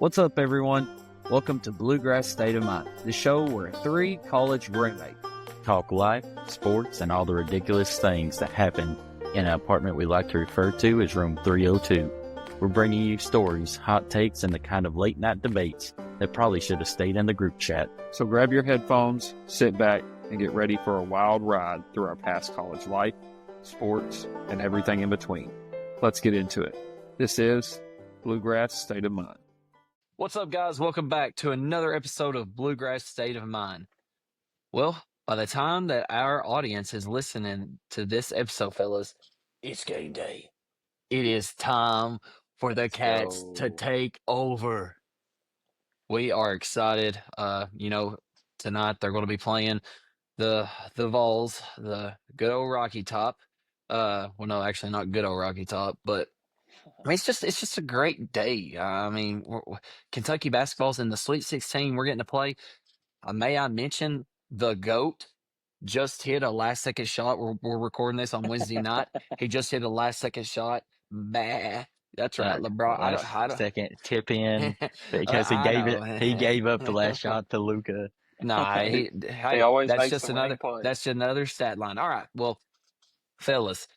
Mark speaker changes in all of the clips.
Speaker 1: What's up, everyone? Welcome to Bluegrass State of Mind, the show where three college roommates talk life, sports, and all the ridiculous things that happen in an apartment we like to refer to as Room 302. We're bringing you stories, hot takes, and the kind of late-night debates that probably should have stayed in the group chat.
Speaker 2: So grab your headphones, sit back, and get ready for a wild ride through our past college life, sports, and everything in between. Let's get into it. This is Bluegrass State of Mind.
Speaker 3: What's up, guys? Welcome back to another episode of Bluegrass State of Mind. Well, by the time that our audience is listening to this episode, fellas, it's game day. It is time for the Cats to take over. We are excited. Tonight they're going to be playing the Vols, the good old Rocky Top. No, actually not good old Rocky Top, but I mean, it's just a great day. Kentucky basketball's in the Sweet 16. We're getting to play. May I mention the GOAT just hit a last-second shot. We're recording this on Wednesday night. He just hit a last-second shot. Bah. That's right, LeBron. I don't
Speaker 1: Second tip in because he gave up the last shot to Luka.
Speaker 3: Nah,
Speaker 2: He always
Speaker 3: that's
Speaker 2: makes
Speaker 3: just
Speaker 2: the winning play.
Speaker 3: that's another stat line. All right, well, fellas,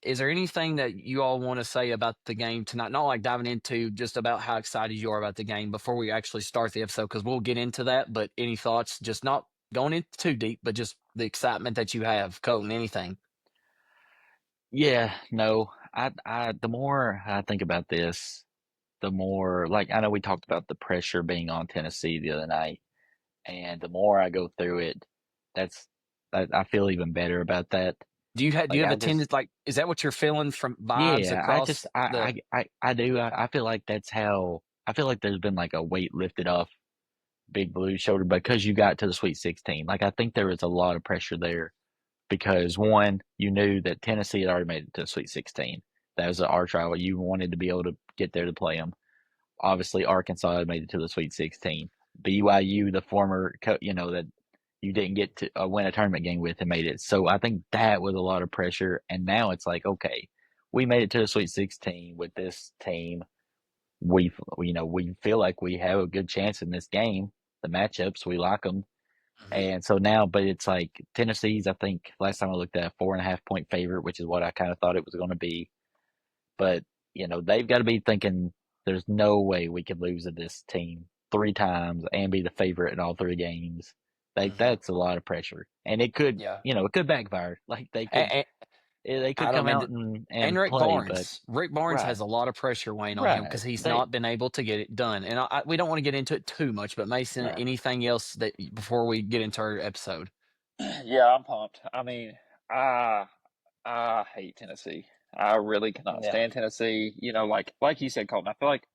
Speaker 3: is there anything that you all want to say about the game tonight? Not like diving into just about how excited you are about the game before we actually start the episode, because we'll get into that. But any thoughts? Just not going in too deep, but just the excitement that you have, Colton. Anything?
Speaker 1: Yeah, no. The more I think about this, the more, like, I know we talked about the pressure being on Tennessee the other night, and the more I go through it, I feel even better about that.
Speaker 3: Do you have a tendency, like, is that what you're feeling from vibes across?
Speaker 1: I do. I feel like that's how I feel like there's been like a weight lifted off Big Blue's shoulder because you got to the Sweet 16. Like, I think there was a lot of pressure there because, one, you knew that Tennessee had already made it to the Sweet 16. That was an arch rival. You wanted to be able to get there to play them. Obviously, Arkansas had made it to the Sweet 16. BYU, the former, that you didn't get to win a tournament game with, and made it. So I think that was a lot of pressure. And now it's like, okay, we made it to the Sweet 16 with this team. We feel like we have a good chance in this game. The matchups, we like them. And so now, but it's like Tennessee's, I think last time I looked at, a 4.5-point favorite, which is what I kind of thought it was going to be. But, they've got to be thinking there's no way we could lose to this team 3 times and be the favorite in all 3 games. That's a lot of pressure. And it could, it could backfire. Like they could come out and
Speaker 3: Rick
Speaker 1: play,
Speaker 3: Barnes. Rick Barnes has a lot of pressure weighing on him because he's not been able to get it done. And we don't want to get into it too much, but Mason, anything else that before we get into our episode?
Speaker 2: Yeah, I'm pumped. I mean, I hate Tennessee. I really cannot stand Tennessee. Like you said, Colton, I feel like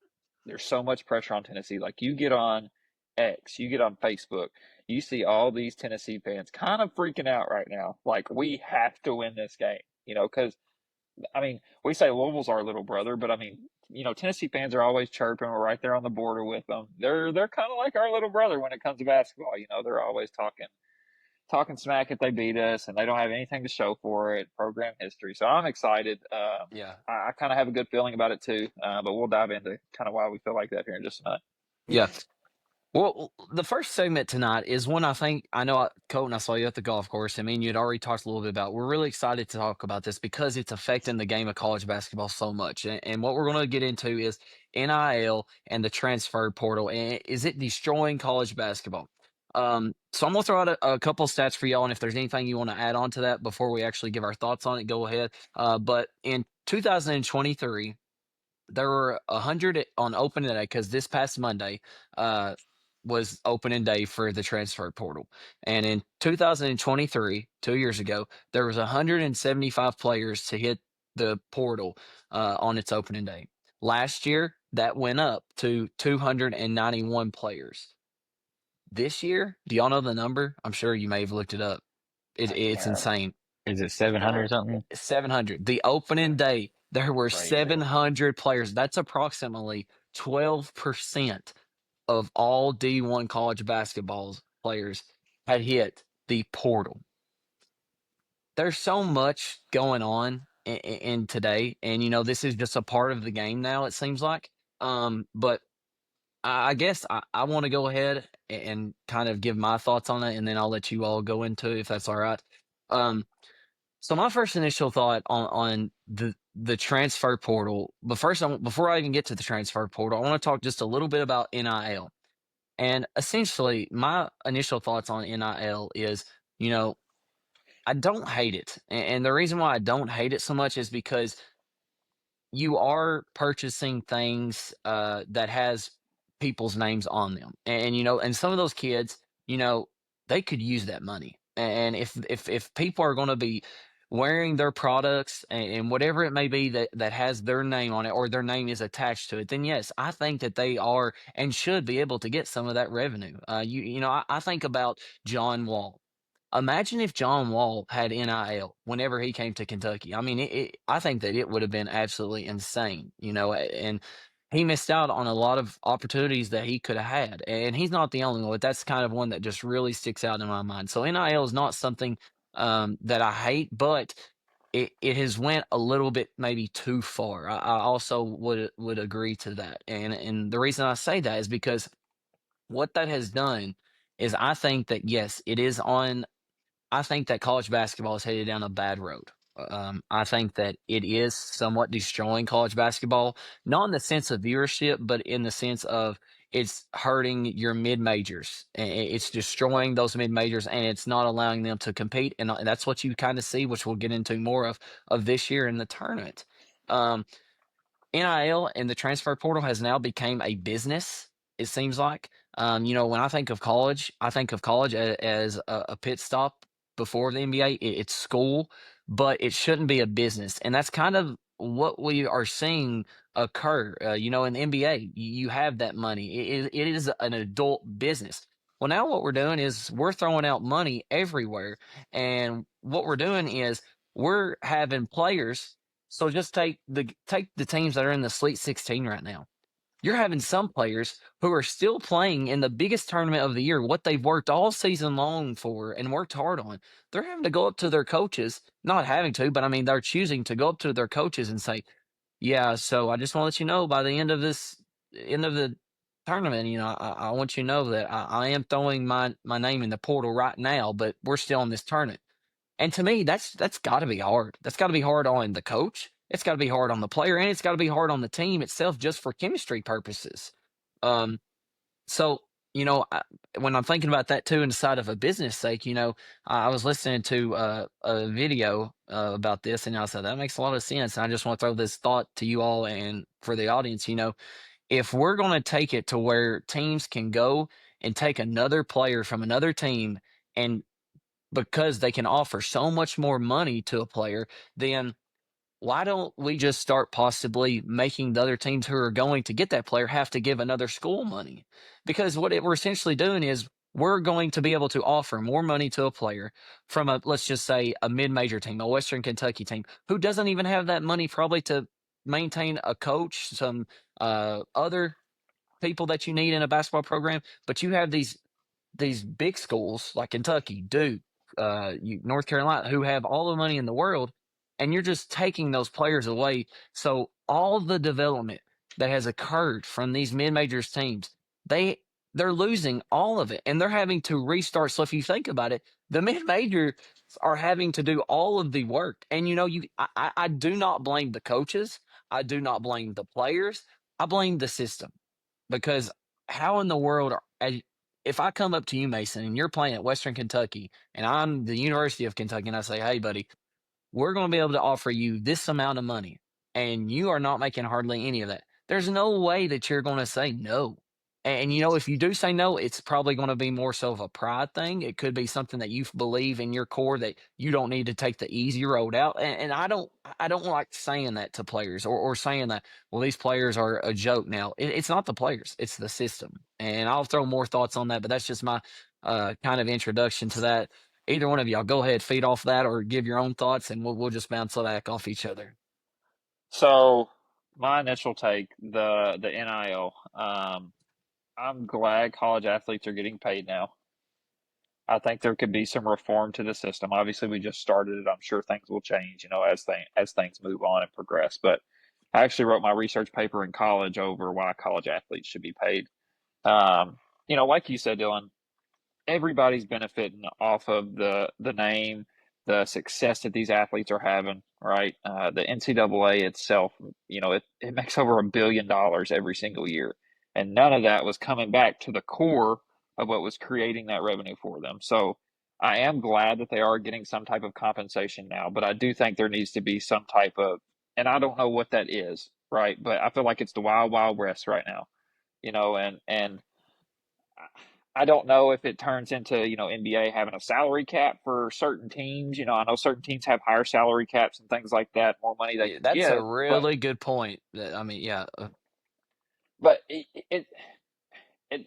Speaker 2: there's so much pressure on Tennessee. Like, you get on X, you get on Facebook, you see all these Tennessee fans kind of freaking out right now. Like, we have to win this game, because, we say Louisville's our little brother, but Tennessee fans are always chirping. We're right there on the border with them. They're kind of like our little brother when it comes to basketball. They're always talking smack if they beat us, and they don't have anything to show for it, program history. So I'm excited. I kind of have a good feeling about it too, but we'll dive into kind of why we feel like that here in just a minute.
Speaker 3: Yeah. Well, the first segment tonight is one Colton, I saw you at the golf course. I mean, you'd already talked a little bit about. We're really excited to talk about this because it's affecting the game of college basketball so much. And what we're going to get into is NIL and the transfer portal. And is it destroying college basketball? So I'm going to throw out a couple of stats for y'all. And if there's anything you want to add on to that before we actually give our thoughts on it, go ahead. But in 2023, there were 100 on opening day because this past Monday, was opening day for the transfer portal. And in 2023, 2 years ago, there was 175 players to hit the portal on its opening day. Last year, that went up to 291 players. This year, do y'all know the number? I'm sure you may have looked it up. It's insane.
Speaker 1: Is it 700 or something?
Speaker 3: 700. The opening day, there were 700 players. That's approximately 12% of all D1 college basketball players had hit the portal. There's so much going on in today, and this is just a part of the game now, it seems like. But I guess I want to go ahead and kind of give my thoughts on it, and then I'll let you all go into it if that's all right. Um, so my first initial thought on the transfer portal, but first, before I even get to the transfer portal, I want to talk just a little bit about NIL. And essentially, my initial thoughts on NIL is, you know, I don't hate it, and the reason why I don't hate it so much is because you are purchasing things that has people's names on them, and and some of those kids, you know, they could use that money. And if people are going to be wearing their products and whatever it may be that has their name on it or their name is attached to it, then yes, I think that they are and should be able to get some of that revenue. I think about John Wall. Imagine if John Wall had NIL whenever he came to Kentucky. I mean, I think that it would have been absolutely insane, and he missed out on a lot of opportunities that he could have had. And he's not the only one, but that's kind of one that just really sticks out in my mind. So NIL is not something that I hate, but it has went a little bit maybe too far. I also would agree to that. And the reason I say that is because what that has done is I think that yes, it is on I think that college basketball is headed down a bad road. I think that it is somewhat destroying college basketball, not in the sense of viewership, but in the sense of it's hurting your mid majors. It's destroying those mid majors, and it's not allowing them to compete. And that's what you kind of see, which we'll get into more of this year in the tournament. Um, NIL and the transfer portal has now become a business, it seems like. When I think of college as a pit stop before the NBA. It's school, but it shouldn't be a business. And that's kind of what we are seeing occur. In the NBA, you have that money. It is an adult business. Well, now what we're doing is we're throwing out money everywhere. And what we're doing is we're having players, so just take the teams that are in the Sweet 16 right now. You're having some players who are still playing in the biggest tournament of the year, what they've worked all season long for and worked hard on. They're having to go up to their coaches, not having to, but I mean they're choosing to go up to their coaches and say, "Yeah, so I just want to let you know by the end of the tournament, I want you to know that I am throwing my name in the portal right now, but we're still in this tournament." And to me, that's got to be hard. That's got to be hard on the coach. It's got to be hard on the player, and it's got to be hard on the team itself, just for chemistry purposes. Um, so when I'm thinking about that too, inside of a business sake, I was listening to a video about this, and I said that makes a lot of sense. And I just want to throw this thought to you all and for the audience. If we're going to take it to where teams can go and take another player from another team and because they can offer so much more money to a player, then why don't we just start possibly making the other teams who are going to get that player have to give another school money? Because we're essentially doing is we're going to be able to offer more money to a player from let's just say, a mid-major team, a Western Kentucky team, who doesn't even have that money probably to maintain a coach, some other people that you need in a basketball program, but you have these big schools like Kentucky, Duke, North Carolina, who have all the money in the world, and you're just taking those players away. So all the development that has occurred from these mid majors teams, they're losing all of it, and they're having to restart. So if you think about it, the mid majors are having to do all of the work, and I do not blame the coaches, I do not blame the players, I blame the system because how in the world if I come up to you, Mason, and you're playing at Western Kentucky, and I'm the University of Kentucky, and I say, "Hey, buddy, we're going to be able to offer you this amount of money," and you are not making hardly any of that. There's no way that you're going to say no. And if you do say no, it's probably going to be more so of a pride thing. It could be something that you believe in your core that you don't need to take the easy road out. And I don't like saying that to players or saying that, well, these players are a joke now. It's not the players, it's the system. And I'll throw more thoughts on that, but that's just my kind of introduction to that. Either one of y'all, go ahead, feed off that, or give your own thoughts, and we'll just bounce it back off each other.
Speaker 2: So my initial take, the NIL, I'm glad college athletes are getting paid now. I think there could be some reform to the system. Obviously, we just started it. I'm sure things will change, as things move on and progress. But I actually wrote my research paper in college over why college athletes should be paid. Um, like you said, Dylan, everybody's benefiting off of the name, the success that these athletes are having, right? The NCAA itself, it makes over $1 billion every single year, and none of that was coming back to the core of what was creating that revenue for them. So I am glad that they are getting some type of compensation now, but I do think there needs to be some type of, and I don't know what that is, right? But I feel like it's the wild, wild west right now, and I don't know if it turns into, NBA having a salary cap for certain teams. I know certain teams have higher salary caps and things like that, more money they
Speaker 3: Yeah,
Speaker 2: can
Speaker 3: that's a
Speaker 2: give, but
Speaker 3: really good point. Yeah,
Speaker 2: but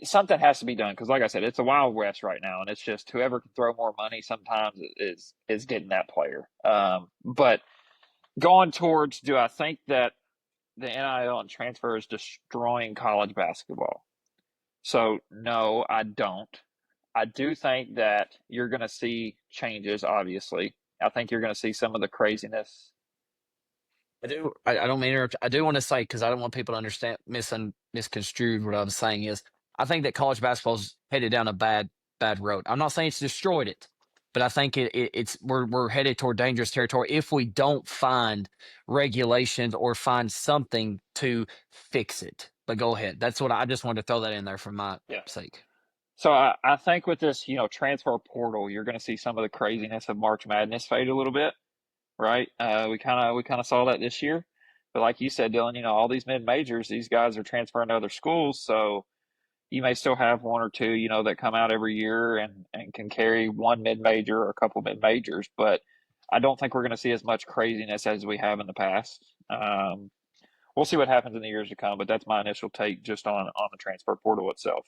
Speaker 2: something has to be done because, like I said, it's a wild west right now, and it's just whoever can throw more money sometimes is getting that player. But going towards, do I think that the NIL and transfer is destroying college basketball? So no, I don't. I do think that you're going to see changes, obviously. I think you're going to see some of the craziness.
Speaker 3: I do. I don't mean to interrupt. I do want to say because I don't want people to understand misconstrued what I was saying is I think that college basketball's headed down a bad road. I'm not saying it's destroyed it, but I think it's we're headed toward dangerous territory if we don't find regulations or find something to fix it. But go ahead. That's what I just wanted to throw that in there for my
Speaker 2: Yeah.
Speaker 3: sake.
Speaker 2: So I think with this, transfer portal, you're going to see some of the craziness of March Madness fade a little bit, right? We kind of saw that this year, but like you said, Dylan, all these mid majors, these guys are transferring to other schools, so you may still have one or two, that come out every year and can carry one mid major or a couple mid majors, but I don't think we're going to see as much craziness as we have in the past. We'll see what happens in the years to come, but that's my initial take just on the transfer portal itself.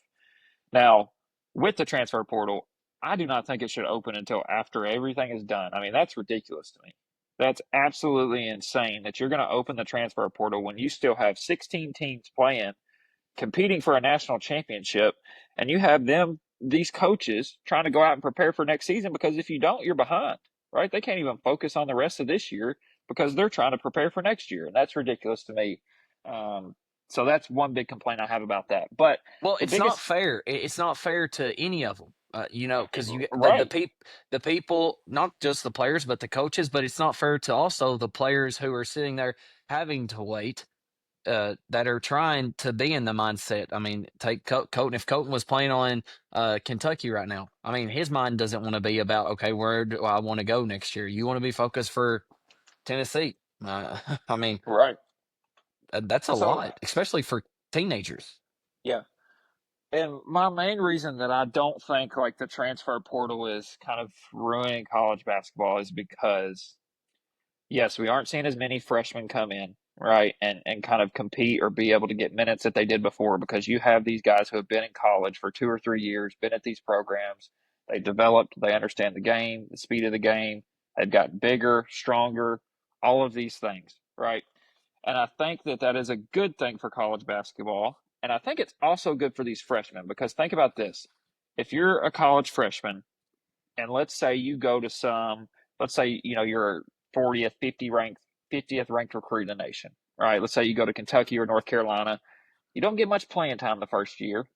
Speaker 2: Now, with the transfer portal, I do not think it should open until after everything is done. I mean, that's ridiculous to me. That's absolutely insane that you're going to open the transfer portal when you still have 16 teams playing, competing for a national championship, and you have these coaches trying to go out and prepare for next season because if you don't, you're behind, right? They can't even focus on the rest of this year because they're trying to prepare for next year, and that's ridiculous to me. Um, so that's one big complaint I have about that. But
Speaker 3: Well,
Speaker 2: the
Speaker 3: it's not
Speaker 2: biggest,
Speaker 3: fair. It's not fair to any of them. Because you
Speaker 2: right,
Speaker 3: the people, not just the players, but the coaches. But it's not fair to also the players who are sitting there having to wait. That are trying to be in the mindset. I mean, take Colton. If Colton was playing on Kentucky right now, I mean, his mind doesn't want to be about okay, where do I want to go next year? You want to be focused for Tennessee. I mean,
Speaker 2: right.
Speaker 3: that's a
Speaker 2: So,
Speaker 3: lot, especially for teenagers.
Speaker 2: yeah. And my main reason that I don't think like the transfer portal is kind of ruining college basketball is because yes, we aren't seeing as many freshmen come in, right, and kind of compete or be able to get minutes that they did before because you have these guys who have been in college for 2 or 3 years, been at these programs, they developed, they understand the game, the speed of the game, they've gotten bigger, stronger, all of these things, right? And I think that that is a good thing for college basketball. And I think it's also good for these freshmen because think about this. If you're a college freshman and let's say you go to let's say you're 40th, 50th ranked recruit in the nation, right? Let's say you go to Kentucky or North Carolina, you don't get much playing time the first year.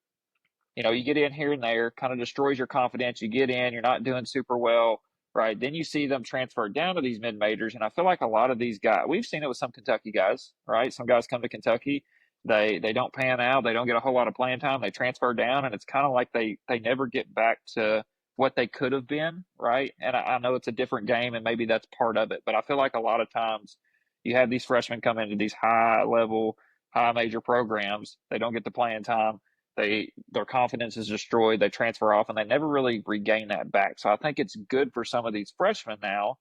Speaker 2: You get in here and there, kind of destroys your confidence. You get in, you're not doing super well, right? Then you see them transfer down to these mid majors, and I feel like a lot of these guys, we've seen it with some Kentucky guys, right? Some guys come to Kentucky, they don't pan out, they don't get a whole lot of playing time, they transfer down, and it's kind of like they never get back to what they could have been, right? And I know it's a different game, and maybe that's part of it, but I feel like a lot of times you have these freshmen come into these high level, high major programs, they don't get the playing time, their confidence is destroyed. They transfer off, and they never really regain that back. So I think it's good for some of these freshmen now.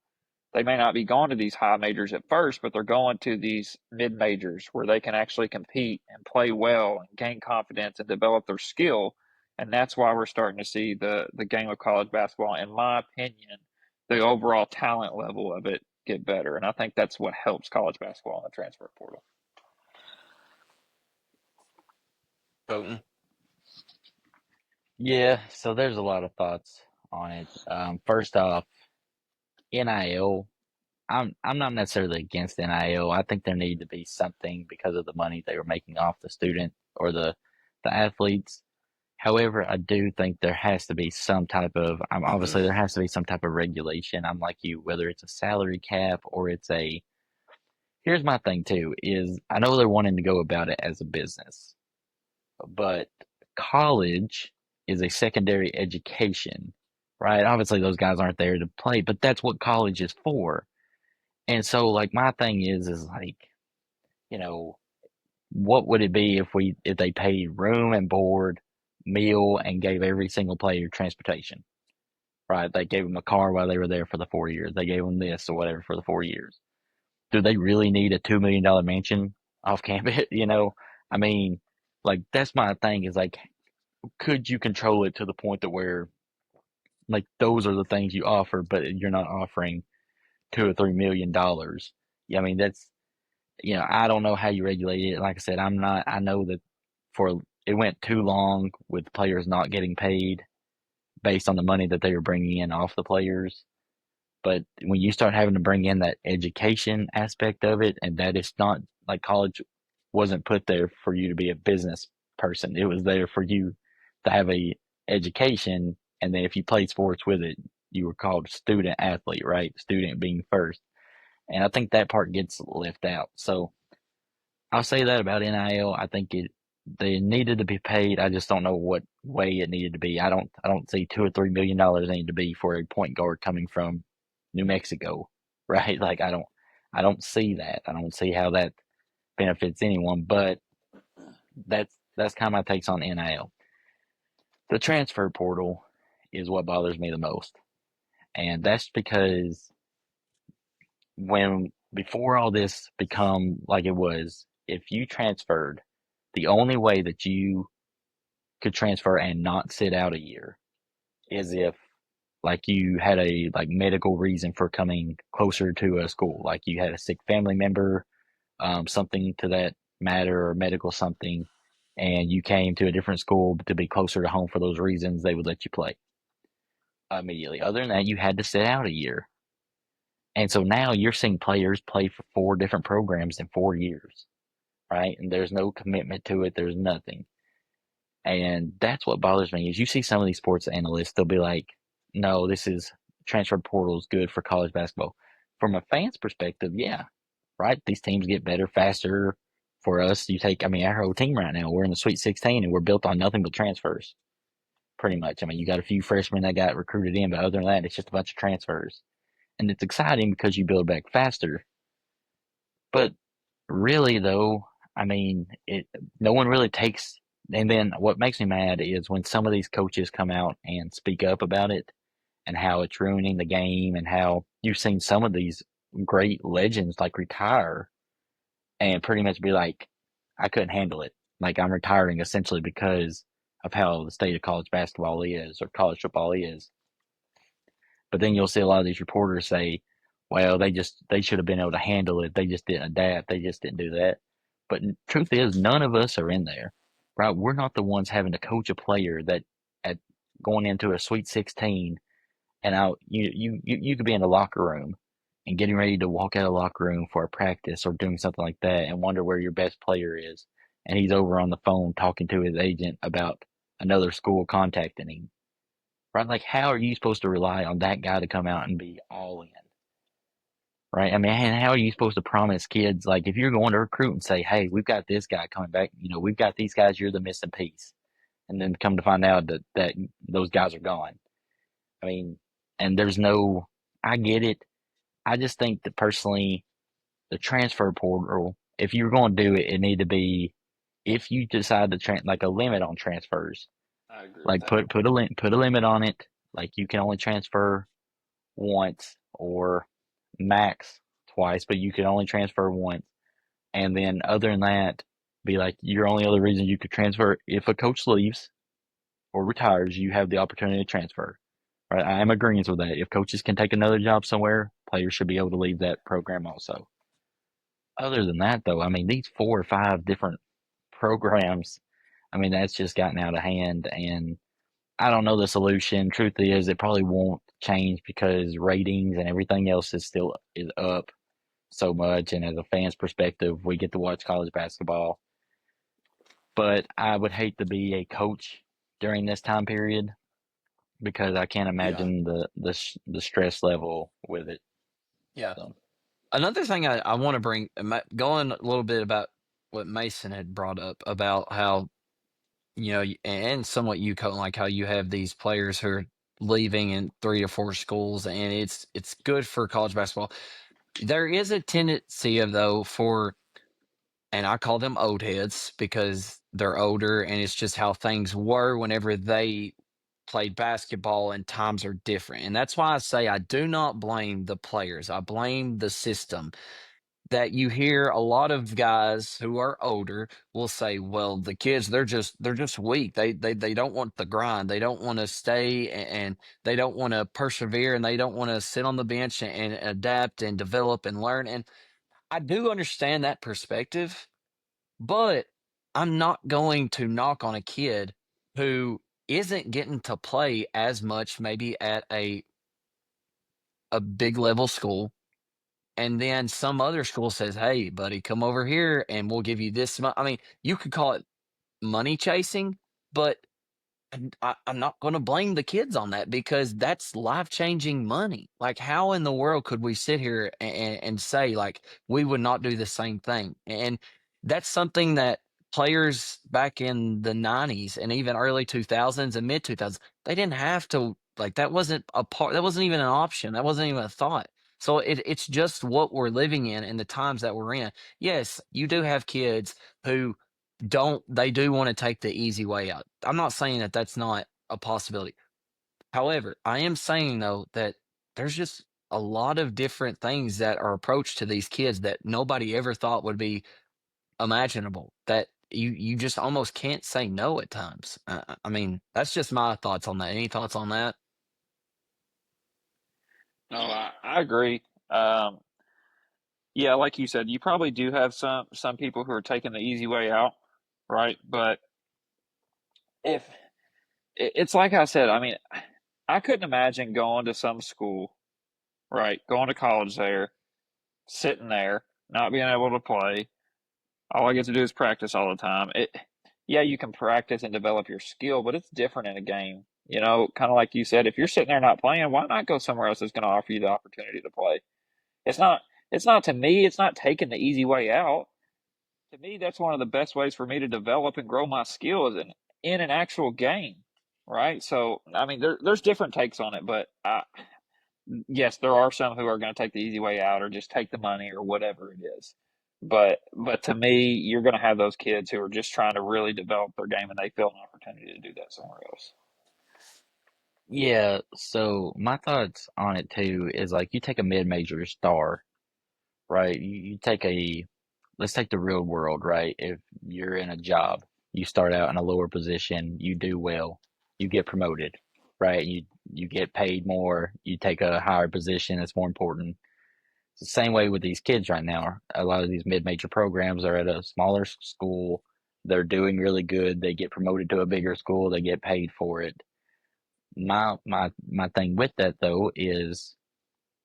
Speaker 2: They may not be going to these high majors at first, but they're going to these mid majors where they can actually compete and play well and gain confidence and develop their skill. And that's why we're starting to see the game of college basketball, in my opinion, the overall talent level of it get better. And I think that's what helps college basketball in the transfer portal.
Speaker 3: Colton.
Speaker 1: Yeah, so there's a lot of thoughts on it. First off, NIL. I'm not necessarily against NIL. I think there needed to be something because of the money they were making off the student or the athletes. However, I do think there has to be some type of obviously there has to be some type of regulation. I'm like you, whether it's a salary cap or it's a here's my thing too, is I know they're wanting to go about it as a business, but college is a secondary education, right? Obviously those guys aren't there to play, but that's what college is for. And so like my thing is like, you know, what would it be if they paid room and board, meal, and gave every single player transportation, right? They gave them a car while they were there for the 4 years. They gave them this or whatever for the 4 years. Do they really need a $2 million mansion off campus? I mean, like that's my thing is like, could you control it to the point that where like those are the things you offer, but you're not offering $2 or $3 million? Yeah, I mean that's I don't know how you regulate it. Like I said, I'm not. I know that for it went too long with players not getting paid based on the money that they were bringing in off the players. But when you start having to bring in that education aspect of it, and that it's not like college wasn't put there for you to be a business person. It was there for you to have a education, and then if you played sports with it, you were called student athlete, right? Student being first. And I think that part gets left out. So I'll say that about NIL. I think they needed to be paid. I just don't know what way it needed to be. I don't see $2 or $3 million need to be for a point guard coming from New Mexico, right? Like I don't see that. I don't see how that benefits anyone. But that's kind of my takes on NIL. The transfer portal is what bothers me the most, and that's because when before all this become like it was, if you transferred, the only way that you could transfer and not sit out a year is if like you had a like medical reason for coming closer to a school, like you had a sick family member, something to that matter or medical something, and you came to a different school to be closer to home for those reasons, they would let you play immediately. Other than that, you had to sit out a year. And so now you're seeing players play for 4 different programs in 4 years, right? And there's no commitment to it. There's nothing. And that's what bothers me is you see some of these sports analysts, they'll be like, no, this is transfer portal is good for college basketball. From a fan's perspective, yeah, right? These teams get better, faster for us. I mean, our whole team right now, we're in the Sweet 16 and we're built on nothing but transfers, pretty much. I mean, you got a few freshmen that got recruited in, but other than that, it's just a bunch of transfers. And it's exciting because you build back faster. But really, though, I mean, no one really takes. And then what makes me mad is when some of these coaches come out and speak up about it and how it's ruining the game and how you've seen some of these great legends like retire and pretty much be like, I couldn't handle it. Like I'm retiring essentially because of how the state of college basketball is or college football is. But then you'll see a lot of these reporters say, well, they should have been able to handle it. They just didn't adapt. They just didn't do that. But truth is, none of us are in there, right? We're not the ones having to coach a player that at going into a Sweet 16 and out you could be in the locker room and getting ready to walk out of the locker room for a practice or doing something like that and wonder where your best player is. And he's over on the phone talking to his agent about another school contacting him. Right? Like, how are you supposed to rely on that guy to come out and be all in? Right? I mean, and how are you supposed to promise kids, like, if you're going to recruit and say, hey, we've got this guy coming back, we've got these guys, you're the missing piece. And then come to find out that those guys are gone. I mean, and I get it. I just think that personally, the transfer portal, if you're going to do it, it need to be, if you decide to, like a limit on transfers,
Speaker 2: I agree with
Speaker 1: like
Speaker 2: that.
Speaker 1: put a limit on it. Like you can only transfer once or max twice, but you can only transfer once. And then other than that, be like your only other reason you could transfer if a coach leaves or retires, you have the opportunity to transfer. Right? I am agreeing with that. If coaches can take another job somewhere, players should be able to leave that program also. Other than that, though, I mean, these 4 or 5 different programs, I mean, that's just gotten out of hand. And I don't know the solution. Truth is, it probably won't change because ratings and everything else is up so much. And as a fan's perspective, we get to watch college basketball. But I would hate to be a coach during this time period because I can't
Speaker 3: Yeah.
Speaker 1: imagine the stress level with it.
Speaker 3: Yeah.
Speaker 1: So
Speaker 3: Another thing I want to bring, going a little bit about what Mason had brought up about how, and somewhat you, Colton, like how you have these players who are leaving in 3 to 4 schools, and it's good for college basketball. There is a tendency of, though, and I call them old heads because they're older, and it's just how things were whenever they played basketball, and times are different. And that's why I say I do not blame the players. I blame the system. That you hear a lot of guys who are older will say, well, the kids, they're just weak. They don't want the grind. They don't want to stay, and they don't want to persevere, and they don't want to sit on the bench and adapt and develop and learn. And I do understand that perspective, but I'm not going to knock on a kid who isn't getting to play as much, maybe at a big level school, and then some other school says, "Hey, buddy, come over here and we'll give you this." I mean, you could call it money chasing, but and I'm not going to blame the kids on that because that's life changing money. Like, how in the world could we sit here and say, like, we would not do the same thing? And that's something that players back in the 90s and even early 2000s and mid 2000s, they didn't have to, like, that wasn't a part, that wasn't even an option. That wasn't even a thought. So it's just what we're living in and the times that we're in. Yes, you do have kids who they do want to take the easy way out. I'm not saying that that's not a possibility. However, I am saying though that there's just a lot of different things that are approached to these kids that nobody ever thought would be imaginable. That you just almost can't say no at times. I mean, that's just my thoughts on that. Any thoughts on that?
Speaker 2: No, I agree. Um, yeah, like you said, you probably do have some people who are taking the easy way out, right? But if it's like I said, I mean, I couldn't imagine going to some school, right? Going to college there, sitting there, not being able to play. All I get to do is practice all the time. Yeah, you can practice and develop your skill, but it's different in a game. You know, kind of like you said, if you're sitting there not playing, why not go somewhere else that's going to offer you the opportunity to play? It's not. It's not to me. It's not taking the easy way out. To me, that's one of the best ways for me to develop and grow my skills in an actual game, right? So, I mean, there's different takes on it, but yes, there are some who are going to take the easy way out or just take the money or whatever it is. But to me, you're going to have those kids who are just trying to really develop their game and they feel an opportunity to do that somewhere else.
Speaker 1: yeah, so my thoughts on it too is like you take a mid-major star, right? You take a let's take the real world, right? If you're in a job, you start out in a lower position, you do well, you get promoted, right? You get paid more, you take a higher position, it's more important. It's the same way with these kids right now. A lot of these mid-major programs are at a smaller school, they're doing really good, they get promoted to a bigger school, they get paid for it. My thing with that though is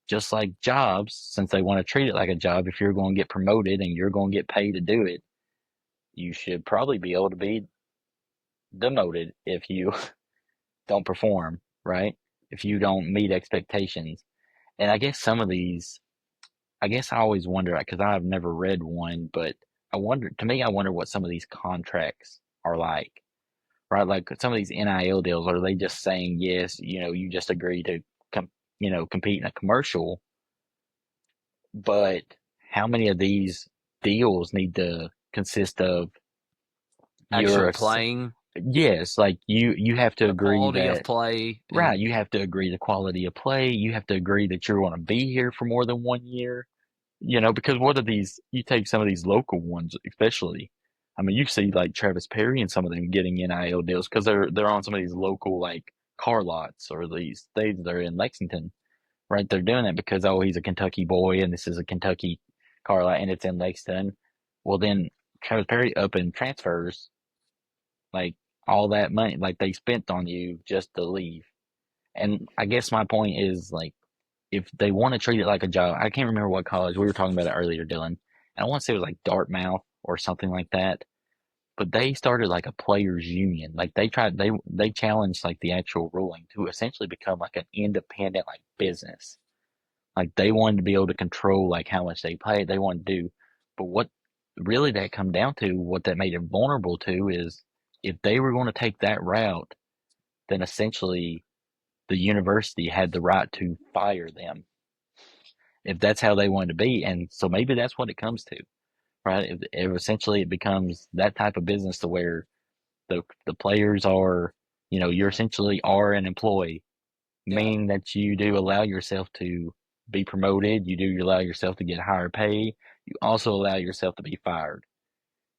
Speaker 1: just like jobs, since they want to treat it like a job, if you're going to get promoted and you're going to get paid to do it, you should probably be able to be demoted if you don't perform, right? If you don't meet expectations. And I guess some of these, I guess I always wonder, because I've never read one, but I wonder what some of these contracts are like, right? Like some of these NIL deals, are they just saying, yes, you just agree to, compete in a commercial, but how many of these deals need to consist of
Speaker 3: Actual
Speaker 1: your
Speaker 3: playing,
Speaker 1: yes, like you have to
Speaker 3: the
Speaker 1: agree
Speaker 3: quality of
Speaker 1: that
Speaker 3: play,
Speaker 1: right,
Speaker 3: and
Speaker 1: you have to agree the quality of play, you have to agree that you're going to be here for more than 1 year, because what are these, you take some of these local ones especially. I mean, you see like Travis Perry and some of them getting NIL deals because they're on some of these local like car lots or these states that are in Lexington, right? They're doing it because oh, he's a Kentucky boy and this is a Kentucky car lot and it's in Lexington. Well, then Travis Perry up and transfers like all that money like they spent on you just to leave. And I guess my point is like if they want to treat it like a job, I can't remember what college we were talking about it earlier, Dylan. And I want to say it was like Dartmouth or something like that. But they started like a players union. Like they challenged like the actual ruling to essentially become like an independent like business. Like they wanted to be able to control like how much they pay. They wanted to do. But what really that come down to, what that made it vulnerable to is if they were going to take that route, then essentially the university had the right to fire them if that's how they wanted to be. And so maybe that's what it comes to, right? If essentially it becomes that type of business to where the players are, you're essentially are an employee,
Speaker 3: Yeah.
Speaker 1: meaning that you do allow yourself to be promoted, you do allow yourself to get higher pay, you also allow yourself to be fired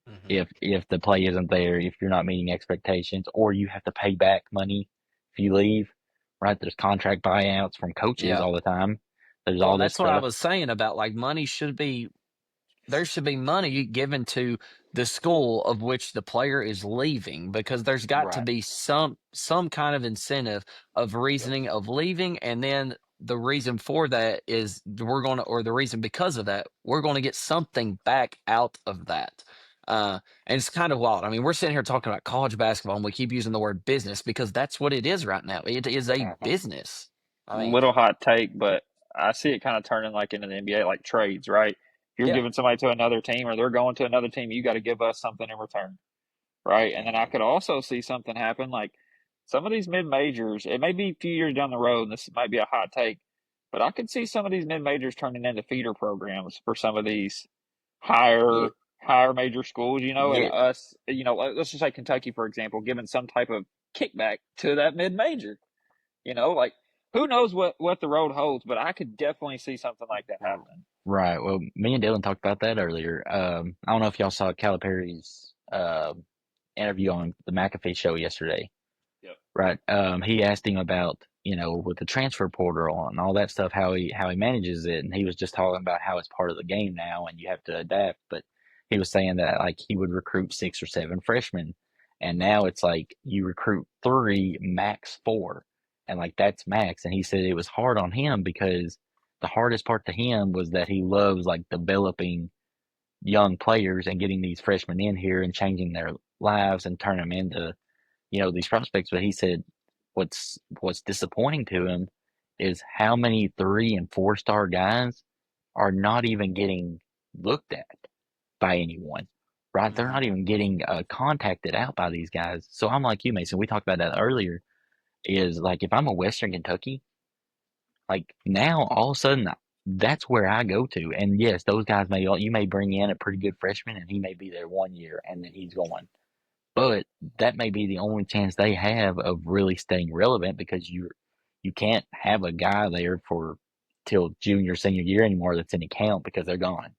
Speaker 3: Mm-hmm.
Speaker 1: if the play isn't there, if you're not meeting expectations, or you have to pay back money if you leave, right? There's contract buyouts from coaches
Speaker 3: Yeah.
Speaker 1: all the time. There's
Speaker 3: Well,
Speaker 1: all
Speaker 3: and
Speaker 1: this
Speaker 3: that's what I
Speaker 1: stuff.
Speaker 3: was saying about like there should be money given to the school of which the player is leaving because there's got to
Speaker 1: Right.
Speaker 3: be some kind of incentive of
Speaker 1: Yep.
Speaker 3: reasoning of leaving, and then the reason for that is the reason because of that we're going to get something back out of that. And it's kind of wild. I mean, we're sitting here talking about college basketball and we keep using the word business because that's what it is right now. It is a
Speaker 1: Uh-huh.
Speaker 3: business. I mean,
Speaker 2: Little hot take, but I see it kind of turning like in the NBA, like trades, right? If you're
Speaker 3: yeah.
Speaker 2: giving somebody to another team or they're going to another team, you got to give us something in return, right? And then I
Speaker 1: Mhm.
Speaker 2: could also see something happen like some of these mid majors. It may be a few years down the road, and this might be a hot take, but I could see some of these mid majors turning into feeder programs for some of these
Speaker 1: Yeah.
Speaker 2: higher higher major schools, and
Speaker 1: Yeah.
Speaker 2: us, let's just say Kentucky, for example, giving some type of kickback to that mid major. Like who knows what the road holds, but I could definitely see something like that happening.
Speaker 1: Right. Well, me and Dylan talked about that earlier. I don't know if y'all saw Calipari's interview on the McAfee show yesterday.
Speaker 2: Yep.
Speaker 1: Right. He asked him about, with the transfer portal and all that stuff, how he manages it, and he was just talking about how it's part of the game now, and you have to adapt. But he was saying that like he would recruit 6 or 7 freshmen, and now it's like you recruit 3, max 4, and like that's max. And he said it was hard on him because the hardest part to him was that he loves like developing young players and getting these freshmen in here and changing their lives and turn them into these prospects. But he said what's disappointing to him is how many 3 and 4 star guys are not even getting looked at by anyone, right? They're
Speaker 3: Mhm.
Speaker 1: not even getting contacted out by these guys. So I'm like you, Mason. We talked about that earlier. Is like if I'm a Western Kentucky, like now all of a sudden that's where I go to. And yes, those guys you may bring in a pretty good freshman and he may be there 1 year and then he's going. But that may be the only chance they have of really staying relevant because you can't have a guy there for till junior, senior year anymore that's in account because they're gone.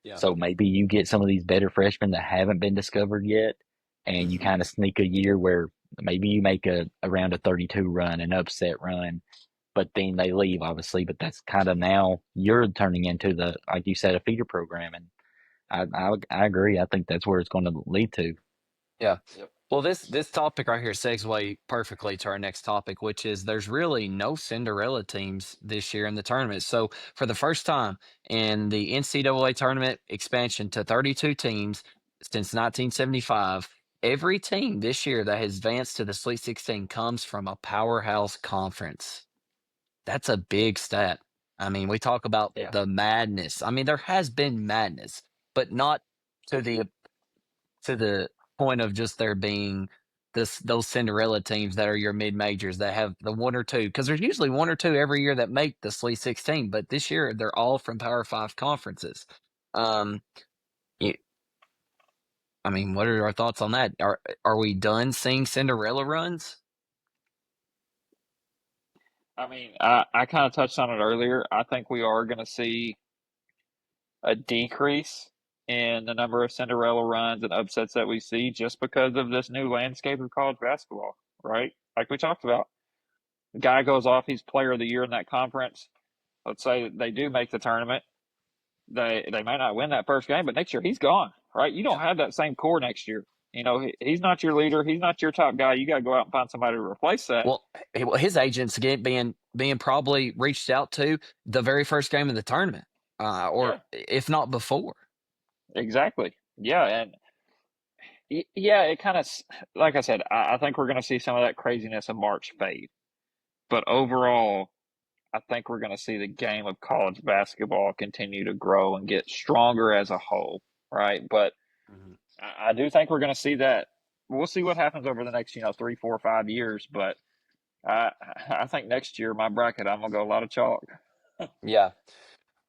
Speaker 3: Yeah.
Speaker 1: So maybe you get some of these better freshmen that haven't been discovered yet, and you
Speaker 3: Mhm.
Speaker 1: kind of sneak a year where maybe you make a around a 32 run, an upset run, but then they leave obviously. But that's kind of now you're turning into the like you said a feeder program, and I agree. I think that's where it's going to lead to.
Speaker 3: Yeah.
Speaker 2: Yep.
Speaker 3: Well, this topic right here segue perfectly to our next topic, which is there's really no Cinderella teams this year in the tournament. So for the first time in the NCAA tournament expansion to 32 teams since 1975, every team this year that has advanced to the Sweet 16 comes from a powerhouse conference. That's a big stat. I mean, we talk about
Speaker 1: Yeah.
Speaker 3: the madness. I mean, there has been madness, but not to the point of just there being those Cinderella teams that are your mid majors that have the one or two because there's usually one or two every year that make the Sweet 16, but this year they're all from Power Five conferences. Um, you, I mean, what are our thoughts on that? Are we done seeing Cinderella runs?
Speaker 2: I mean, I kind of touched on it earlier. I think we are going to see a decrease in the number of Cinderella runs and upsets that we see just because of this new landscape of college basketball, right? Like we talked about. The guy goes off, he's player of the year in that conference. Let's say they do make the tournament. They may not win that first game, but next year he's gone, right? You don't
Speaker 3: Yeah.
Speaker 2: have that same core next year. He's not your leader. He's not your top guy. You got to go out and find somebody to replace that.
Speaker 3: Well, his agents being probably reached out to the very first game of the tournament, or
Speaker 2: Yeah,
Speaker 3: if not before.
Speaker 2: exactly. Yeah, and yeah, it kind of, like I said, I think we're going to see some of that craziness in March fade. But overall, I think we're going to see the game of college basketball continue to grow and get stronger as a whole, right? But
Speaker 3: Mhm.
Speaker 2: I do think we're going to see that. We'll see what happens over the next, 3, 4, 5 years. But I, I think next year, my bracket, I'm going to go a lot of chalk.
Speaker 3: Yeah.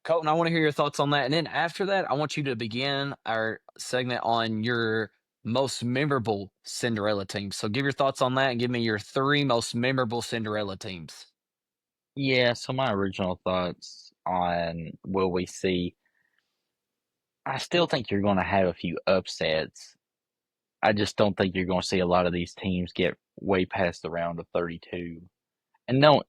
Speaker 3: Colton, I want to hear your thoughts on that. And then after that, I want you to begin our segment on your most memorable Cinderella teams. So give your thoughts on that and give me your 3 most memorable Cinderella teams.
Speaker 1: Yeah, so my original thoughts on will we see, I still think you're going to have a few upsets. I just don't think you're going to see a lot of these teams get way past the round of 32. And don't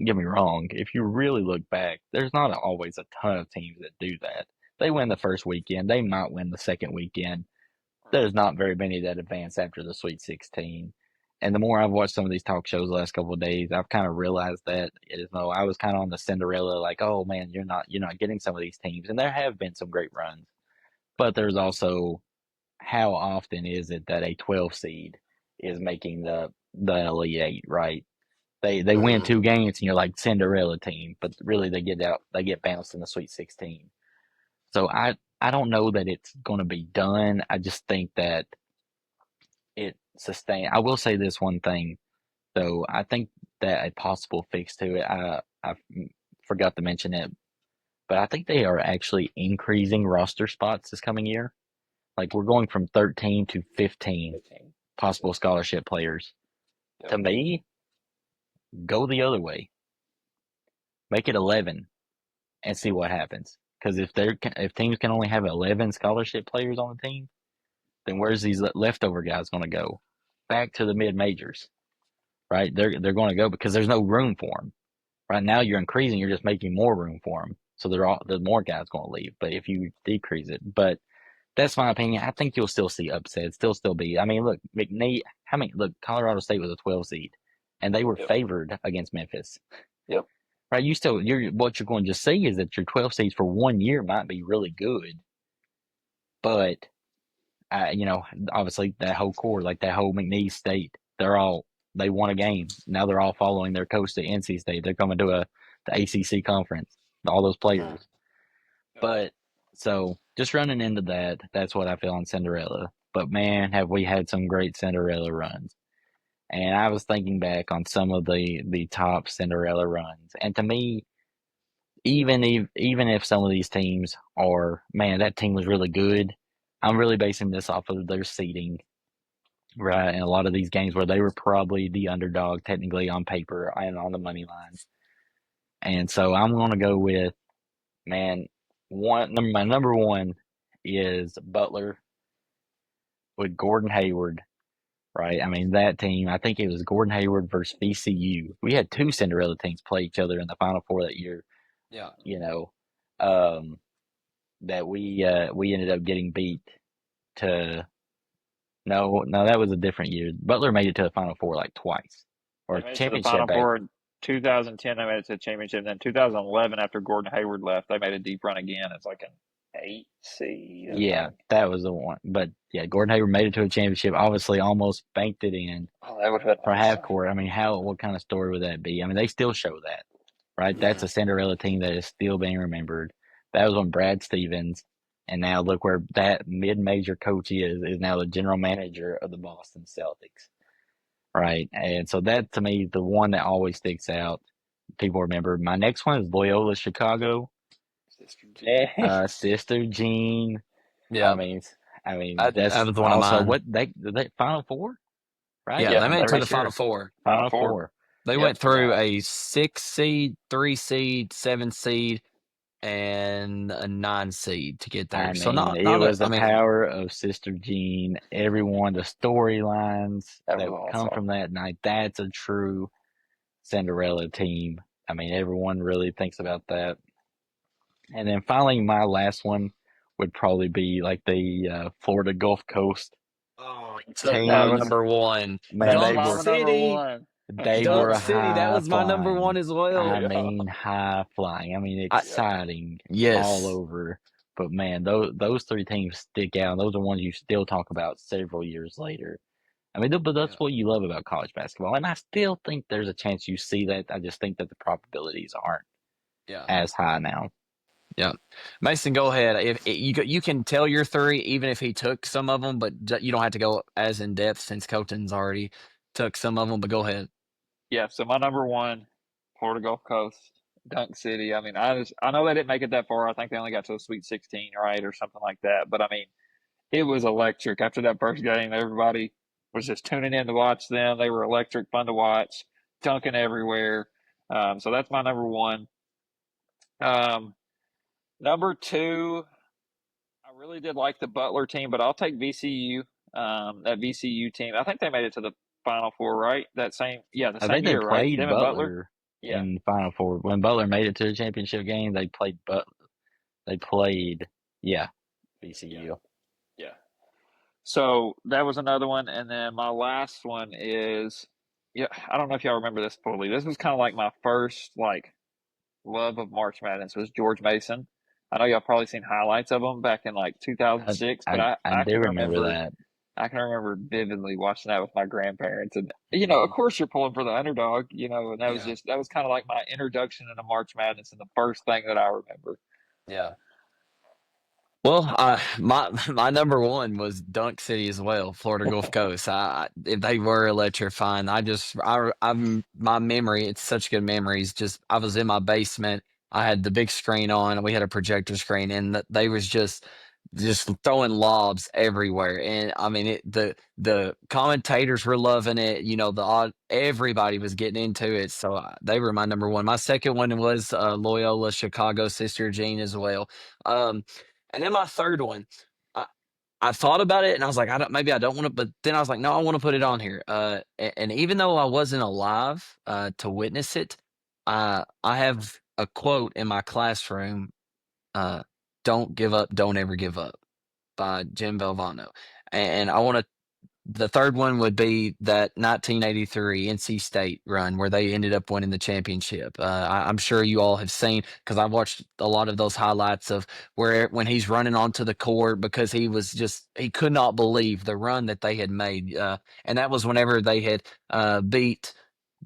Speaker 1: get me wrong, if you really look back, there's not always a ton of teams that do that. They win the first weekend, they might win the second weekend. There's not very many that advance after the Sweet 16. And the more I've watched some of these talk shows the last couple of days, I've kind of realized that is no, I was kind of on the Cinderella, like, oh man, you're not getting some of these teams, and there have been some great runs, but there's also how often is it that a 12 seed is making the Elite Eight, right? They win
Speaker 3: Mhm.
Speaker 1: 2 games and you're like Cinderella team, but really they get bounced in the Sweet 16. So I don't know that it's going to be done. I just think that it sustain. I will say this one thing though. I think that a possible fix to it. I forgot to mention it, but I think they are actually increasing roster spots this coming year. Like we're going from 13 to 15
Speaker 2: 15.
Speaker 1: possible scholarship players. To me, go the other way. Make it 11 and see what happens. Because if teams can only have 11 scholarship players on the team, then where's these leftover guys going to go? Back to the mid majors, right? They're going to go because there's no room for them. Right now, you're increasing, you're just making more room for them. So there's more guys going to leave. But if you decrease it, but that's my opinion. I think you'll still see upsets. Still be. I mean, look, McNeese. How many? Look, Colorado State was a 12 seed, and they were
Speaker 2: Yep.
Speaker 1: favored against Memphis.
Speaker 2: Yep.
Speaker 1: Right? What you're going to see is that your 12 seeds for 1 year might be really good, but obviously that whole core, like that whole McNeese State, they won a game. Now they're all following their coach to NC State. They're coming to the ACC conference. All those players, but so just running into that, that's what I feel on Cinderella. But man, have we had some great Cinderella runs. And I was thinking back on some of the top Cinderella runs, and to me, even if some of these teams are, man, that team was really good. I'm really basing this off of their seeding, right? And a lot of these games where they were probably the underdog, technically on paper and on the money line. And so I'm going to go with, man, my number one is Butler with Gordon Hayward, right? I mean, that team, I think it was Gordon Hayward versus VCU. We had 2 Cinderella teams play each other in the Final Four that year,
Speaker 3: Yeah.
Speaker 1: you know, um, that we ended up getting beat to. No, that was a different year. Butler made it to the Final Four like twice,
Speaker 2: They
Speaker 1: or
Speaker 2: made it to the
Speaker 1: championship
Speaker 2: Final
Speaker 1: back.
Speaker 2: Four in 2010. They made it to the championship. Then 2011, after Gordon Hayward left, they made a deep run again. It's like an 8 seed, I
Speaker 1: Yeah,
Speaker 2: think.
Speaker 1: that was the one. But yeah, Gordon Hayward made it to a championship. Obviously, almost banked it in
Speaker 2: Oh, that would have been
Speaker 1: for
Speaker 2: nice.
Speaker 1: half court. I mean, what kind of story would that be? I mean, they still show that, right? That's
Speaker 3: Mhm.
Speaker 1: a Cinderella team that is still being remembered. That was on Brad Stevens, and now look where that mid-major coach is now the general manager of the Boston Celtics, right? And so that to me, the one that always sticks out. People remember. My next one is Loyola Chicago.
Speaker 2: Sister Jean.
Speaker 1: Sister Jean. I
Speaker 3: Yeah.
Speaker 1: mean,
Speaker 3: That
Speaker 1: that's
Speaker 3: was one of
Speaker 1: also
Speaker 3: mine.
Speaker 1: what they Final Four, right?
Speaker 3: Yeah,
Speaker 2: Yeah,
Speaker 3: they made
Speaker 1: I'm
Speaker 3: it
Speaker 2: they
Speaker 3: to
Speaker 1: pretty
Speaker 2: made
Speaker 3: the
Speaker 2: it to
Speaker 3: Final
Speaker 1: sure
Speaker 3: Four.
Speaker 2: Final
Speaker 1: Final
Speaker 2: Four.
Speaker 1: Four.
Speaker 3: They
Speaker 2: Yep.
Speaker 3: went through a 6 seed, 3 seed, 7 seed, and a 9 seed to get
Speaker 1: I
Speaker 3: there. So
Speaker 1: mean,
Speaker 3: not
Speaker 1: it
Speaker 3: not a
Speaker 1: was
Speaker 3: I
Speaker 1: the
Speaker 3: mean,
Speaker 1: power of Sister Jean. Everyone, the storylines
Speaker 2: That
Speaker 1: that
Speaker 2: was
Speaker 1: would come
Speaker 2: awesome.
Speaker 1: from that night. That's a true Cinderella team. I mean, everyone really thinks about that. And then finally, my last one would probably be like the Florida Gulf Coast
Speaker 3: Oh,
Speaker 2: That that
Speaker 1: team,
Speaker 2: was
Speaker 3: number one.
Speaker 1: man,
Speaker 2: that was
Speaker 1: they
Speaker 3: Dunk
Speaker 2: my
Speaker 1: were
Speaker 2: number
Speaker 3: City.
Speaker 2: one.
Speaker 1: they
Speaker 3: Dunk
Speaker 1: were
Speaker 3: City. That
Speaker 1: high
Speaker 3: was my number
Speaker 1: flying.
Speaker 3: one as
Speaker 1: I
Speaker 3: well.
Speaker 2: Yeah,
Speaker 1: mean, high flying. I mean,
Speaker 3: I,
Speaker 2: yeah,
Speaker 1: exciting all
Speaker 3: yes.
Speaker 1: over. But man, those three teams stick out. Those are ones you still talk about several years later. I mean, but
Speaker 3: Yeah.
Speaker 1: that's what you love about college basketball, and I still think there's a chance you see that. I just think that the probabilities aren't
Speaker 3: Yeah.
Speaker 1: as high now.
Speaker 3: Yeah. Mason, go ahead. You can tell your three, even if he took some of them, but you don't have to go as in depth since Colton's already took some of them. But go ahead.
Speaker 2: yeah. So my number one, Florida Gulf Coast, Dunk City. I mean, I know they didn't make it that far. I think they only got to the Sweet 16, right, or something like that. But I mean, it was electric after that first game. Everybody was just tuning in to watch them. They were electric, fun to watch, dunking everywhere. So that's my number one. Um, Number two, I really did like the Butler team, but I'll take VCU. That VCU team. I think they made it to the Final Four, right? The
Speaker 1: I
Speaker 2: same
Speaker 1: think they
Speaker 2: year, right?
Speaker 1: played
Speaker 2: Them and Butler.
Speaker 1: Butler
Speaker 2: Yeah,
Speaker 1: in Final Four when Butler made it to the championship game. They played, yeah,
Speaker 2: yeah,
Speaker 1: VCU.
Speaker 2: yeah. So that was another one, and then my last one is, yeah, I don't know if y'all remember this fully. This was kind of like my first love of March Madness was George Mason. I know y'all probably seen highlights of him back in like
Speaker 1: I
Speaker 2: 2006, but
Speaker 1: I, I
Speaker 2: I
Speaker 1: do
Speaker 2: can
Speaker 1: remember
Speaker 2: remember
Speaker 1: that.
Speaker 2: I can remember vividly watching that with my grandparents, and of
Speaker 3: Mhm.
Speaker 2: course you're pulling for the underdog, and
Speaker 3: Yeah.
Speaker 2: that was kind of like my introduction into March Madness and the first thing that I remember.
Speaker 3: Yeah. Well, my number one was Dunk City as well, Florida Gulf Coast. They were electrifying. I'm my memory. It's such good memories. Just I was in my basement. I had the big screen on. We had a projector screen, and they was just throwing lobs everywhere. And I mean, the commentators were loving it. Everybody was getting into it. So they were my number one. My second one was Loyola Chicago Sister Jean as well. Um, and then my third one, I, I thought about it and I was like, maybe I don't want to, but then I was like, no, I want to put it on here. And even though I wasn't alive to witness it, I have a quote in my classroom: uh, "Don't give up, don't ever give up," by Jim Valvano. And I want to the third one would be that 1983 NC State run where they ended up winning the championship. I'm sure you all have seen because I watched a lot of those highlights of where when he's running onto the court because he could not believe the run that they had made, and that was whenever they had beat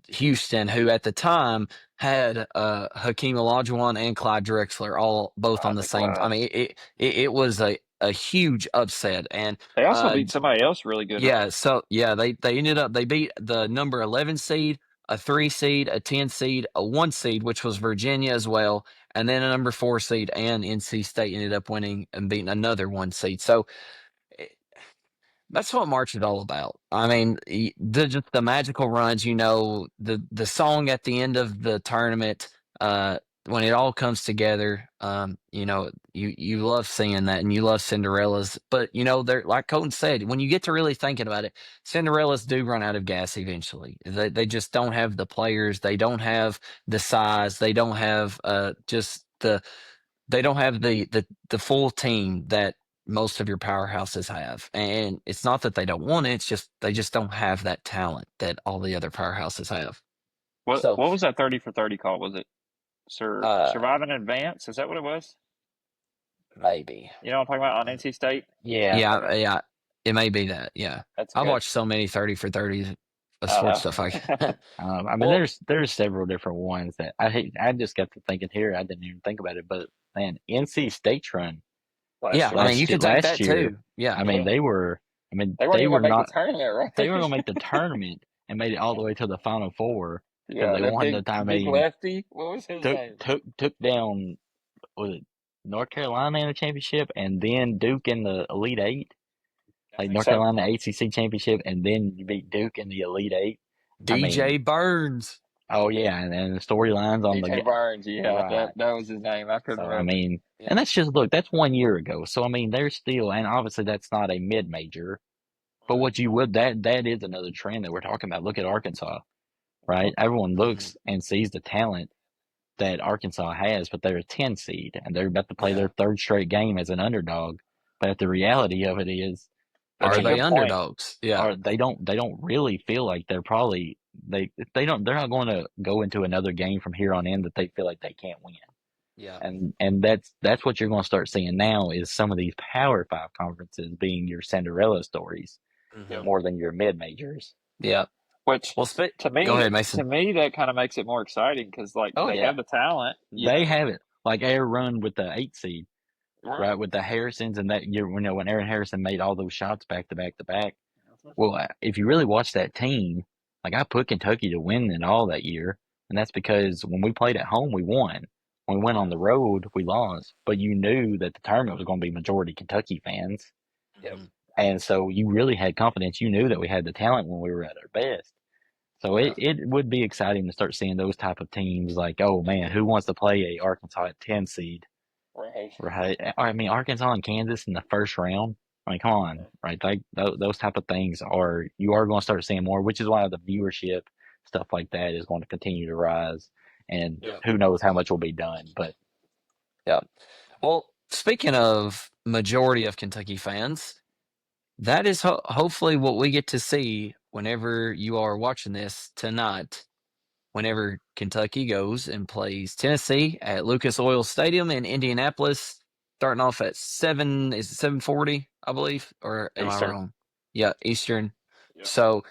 Speaker 3: Houston, who at the time had Hakeem Olajuwon and Clyde Drexler all both on the
Speaker 2: Classic
Speaker 3: same. I
Speaker 2: Clyde.
Speaker 3: mean, it was a huge upset, and
Speaker 2: They also
Speaker 3: uh,
Speaker 2: beat somebody else really good, right?
Speaker 3: yeah, so yeah, they ended up they beat the number 11 seed, a 3 seed, a 10 seed, a 1 seed, which was Virginia as well, and then a number 4 seed, and NC State ended up winning and beating another 1 seed. So that's what March is all about. I mean, just the magical runs. The song at the end of the tournament, when it all comes together. You love seeing that, and you love Cinderellas. But they're like Colton said, when you get to really thinking about it, Cinderellas do run out of gas eventually. They just don't have the players. They don't have the size. They don't have just the they don't have the full team that most of your powerhouses have. And it's not that they don't want it, it's just they just don't have that talent that all the other powerhouses have. So,
Speaker 2: What was that 30 for 30 call? Was it
Speaker 3: uh
Speaker 2: Survive in Advance? Is that what it was?
Speaker 3: maybe.
Speaker 2: You know what I'm talking about on NC State?
Speaker 1: Yeah,
Speaker 3: Yeah,
Speaker 2: Okay,
Speaker 3: yeah. It may be that. Yeah.
Speaker 2: that's
Speaker 3: I've
Speaker 2: good.
Speaker 3: watched so many 30 for 30s of
Speaker 2: I
Speaker 3: sports stuff
Speaker 2: know.
Speaker 1: I mean,
Speaker 3: well,
Speaker 1: there's several different ones that I hate. I just got to thinking here. I didn't even think about it, but man, NC State's run
Speaker 2: Last
Speaker 3: yeah, I
Speaker 2: year,
Speaker 3: mean you could take
Speaker 1: last
Speaker 3: that
Speaker 1: year.
Speaker 3: too. Yeah.
Speaker 1: I mean,
Speaker 2: yeah,
Speaker 1: they were. I mean,
Speaker 2: they weren't
Speaker 1: they
Speaker 2: even
Speaker 1: were
Speaker 2: gonna make the
Speaker 1: not.
Speaker 2: tournament,
Speaker 1: They were
Speaker 2: right?
Speaker 1: gonna make the tournament and made it all the way to the Final Four because
Speaker 2: Yeah,
Speaker 1: they
Speaker 2: that
Speaker 1: won the time. I
Speaker 2: big
Speaker 1: mean,
Speaker 2: lefty. What was his name?
Speaker 1: took down was it North Carolina in the championship and then Duke in the Elite Eight.
Speaker 2: I
Speaker 1: Like
Speaker 2: think
Speaker 1: North
Speaker 2: so.
Speaker 1: Carolina ACC championship and then you beat Duke in the Elite Eight. I mean,
Speaker 3: DJ Burns.
Speaker 1: oh yeah, and the storylines on the
Speaker 2: DJ Burns. Yeah,
Speaker 1: right.
Speaker 2: that was his name. I couldn't
Speaker 1: So I
Speaker 2: remember.
Speaker 1: mean, and
Speaker 3: Yeah.
Speaker 1: that's just look, that's 1 year ago. So I mean, there's still, and obviously that's not a mid major. But
Speaker 3: Right.
Speaker 1: what you would that is another trend that we're talking about. Look at Arkansas, right?
Speaker 2: Mhm.
Speaker 1: Everyone
Speaker 3: Mhm.
Speaker 1: looks and sees the talent that Arkansas has, but they're a 10 seed and they're about to play their
Speaker 3: Yeah.
Speaker 1: third straight game as an underdog. But the reality of it is but
Speaker 3: Are
Speaker 2: That's a
Speaker 1: they
Speaker 3: they
Speaker 2: good point.
Speaker 3: underdogs? Yeah.
Speaker 1: are they don't really feel like they're probably they're not going to go into another game from here on in that they feel like they can't win.
Speaker 3: Yeah.
Speaker 1: And that's what you're going to start seeing now is some of these Power Five conferences being your Cinderella stories
Speaker 3: Hmm.
Speaker 2: Yep.
Speaker 1: more than your mid majors.
Speaker 3: Yeah.
Speaker 2: Which
Speaker 3: Well, go ahead, Mason.
Speaker 2: that kind of makes it more exciting because like
Speaker 1: Oh
Speaker 2: they
Speaker 1: yeah,
Speaker 2: have the talent,
Speaker 1: they have it like Air run with the 8 seed,
Speaker 2: Right.
Speaker 1: right? With the Harrisons and that year, when Aaron Harrison made all those shots back to back to back. Well, if you really watch that team, like I put Kentucky to win it all that year, and that's because when we played at home, we won. When we went on the road, we lost. But you knew that the tournament was going to be majority Kentucky fans,
Speaker 2: Yep.
Speaker 3: Hmm.
Speaker 1: and so you really had confidence. You knew that we had the talent when we were at our best. So
Speaker 2: Yeah.
Speaker 1: it would be exciting to start seeing those type of teams. Like, oh man, who wants to play a Arkansas at 10 seed?
Speaker 2: Right.
Speaker 1: Right. I mean, Arkansas and Kansas in the first round. I mean, come on, right? Like those type of things you are going to start seeing more, which is why the viewership stuff like that is going to continue to rise, and
Speaker 2: Yep.
Speaker 1: who knows how much will be done. But
Speaker 3: Yeah. Well, speaking of majority of Kentucky fans, that is hopefully what we get to see whenever you are watching this tonight. Whenever Kentucky goes and plays Tennessee at Lucas Oil Stadium in Indianapolis, starting off at 7:40, I believe, or am I
Speaker 1: Eastern,
Speaker 3: wrong? Yeah, Eastern.
Speaker 2: Yep.
Speaker 3: So,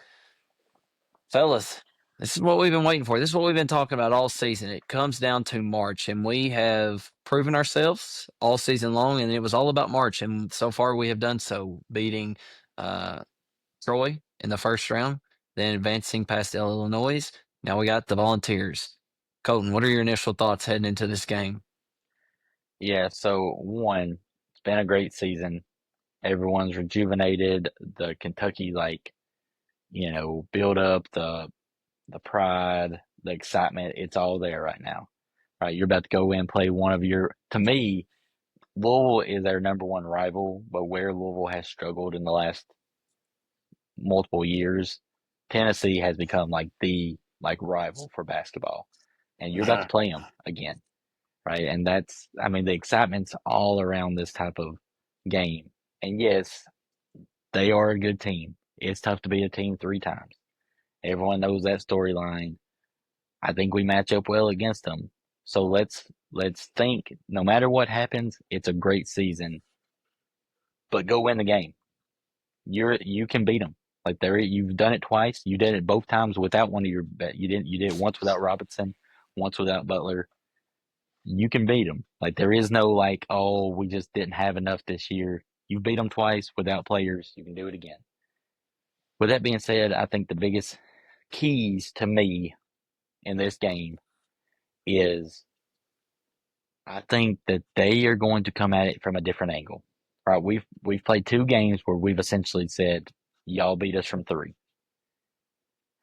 Speaker 3: fellas, this is what we've been waiting for. This is what we've been talking about all season. It comes down to March, and we have proven ourselves all season long, and it was all about March. And so far, we have done so, beating uh, Troy in the first round, then advancing past Illinois. Now we got the Volunteers. Colton, what are your initial thoughts heading into this game?
Speaker 1: yeah. So one, it's been a great season. Everyone's rejuvenated. The Kentucky build up, the pride, the excitement. It's all there right now. Right, you're about to go in and play one of to me, Louisville is their number one rival, but where Louisville has struggled in the last multiple years, Tennessee has become like the rival for basketball, and you're about to play them again, right? And I mean, the excitement's all around this type of game. And yes, they are a good team. It's tough to beat a team 3 times. Everyone knows that storyline. I think we match up well against them. So let's think. No matter what happens, it's a great season. But go win the game. You can beat them. Like you've done it twice. You did it both times without one of your. You did it once without Robinson, once without Butler. You can beat them. Like there is no like, oh, we just didn't have enough this year. You beat them twice without players. You can do it again. With that being said, I think the biggest keys to me in this game is I think that they are going to come at it from a different angle. Right? We've played 2 games where we've essentially said, y'all beat us from 3.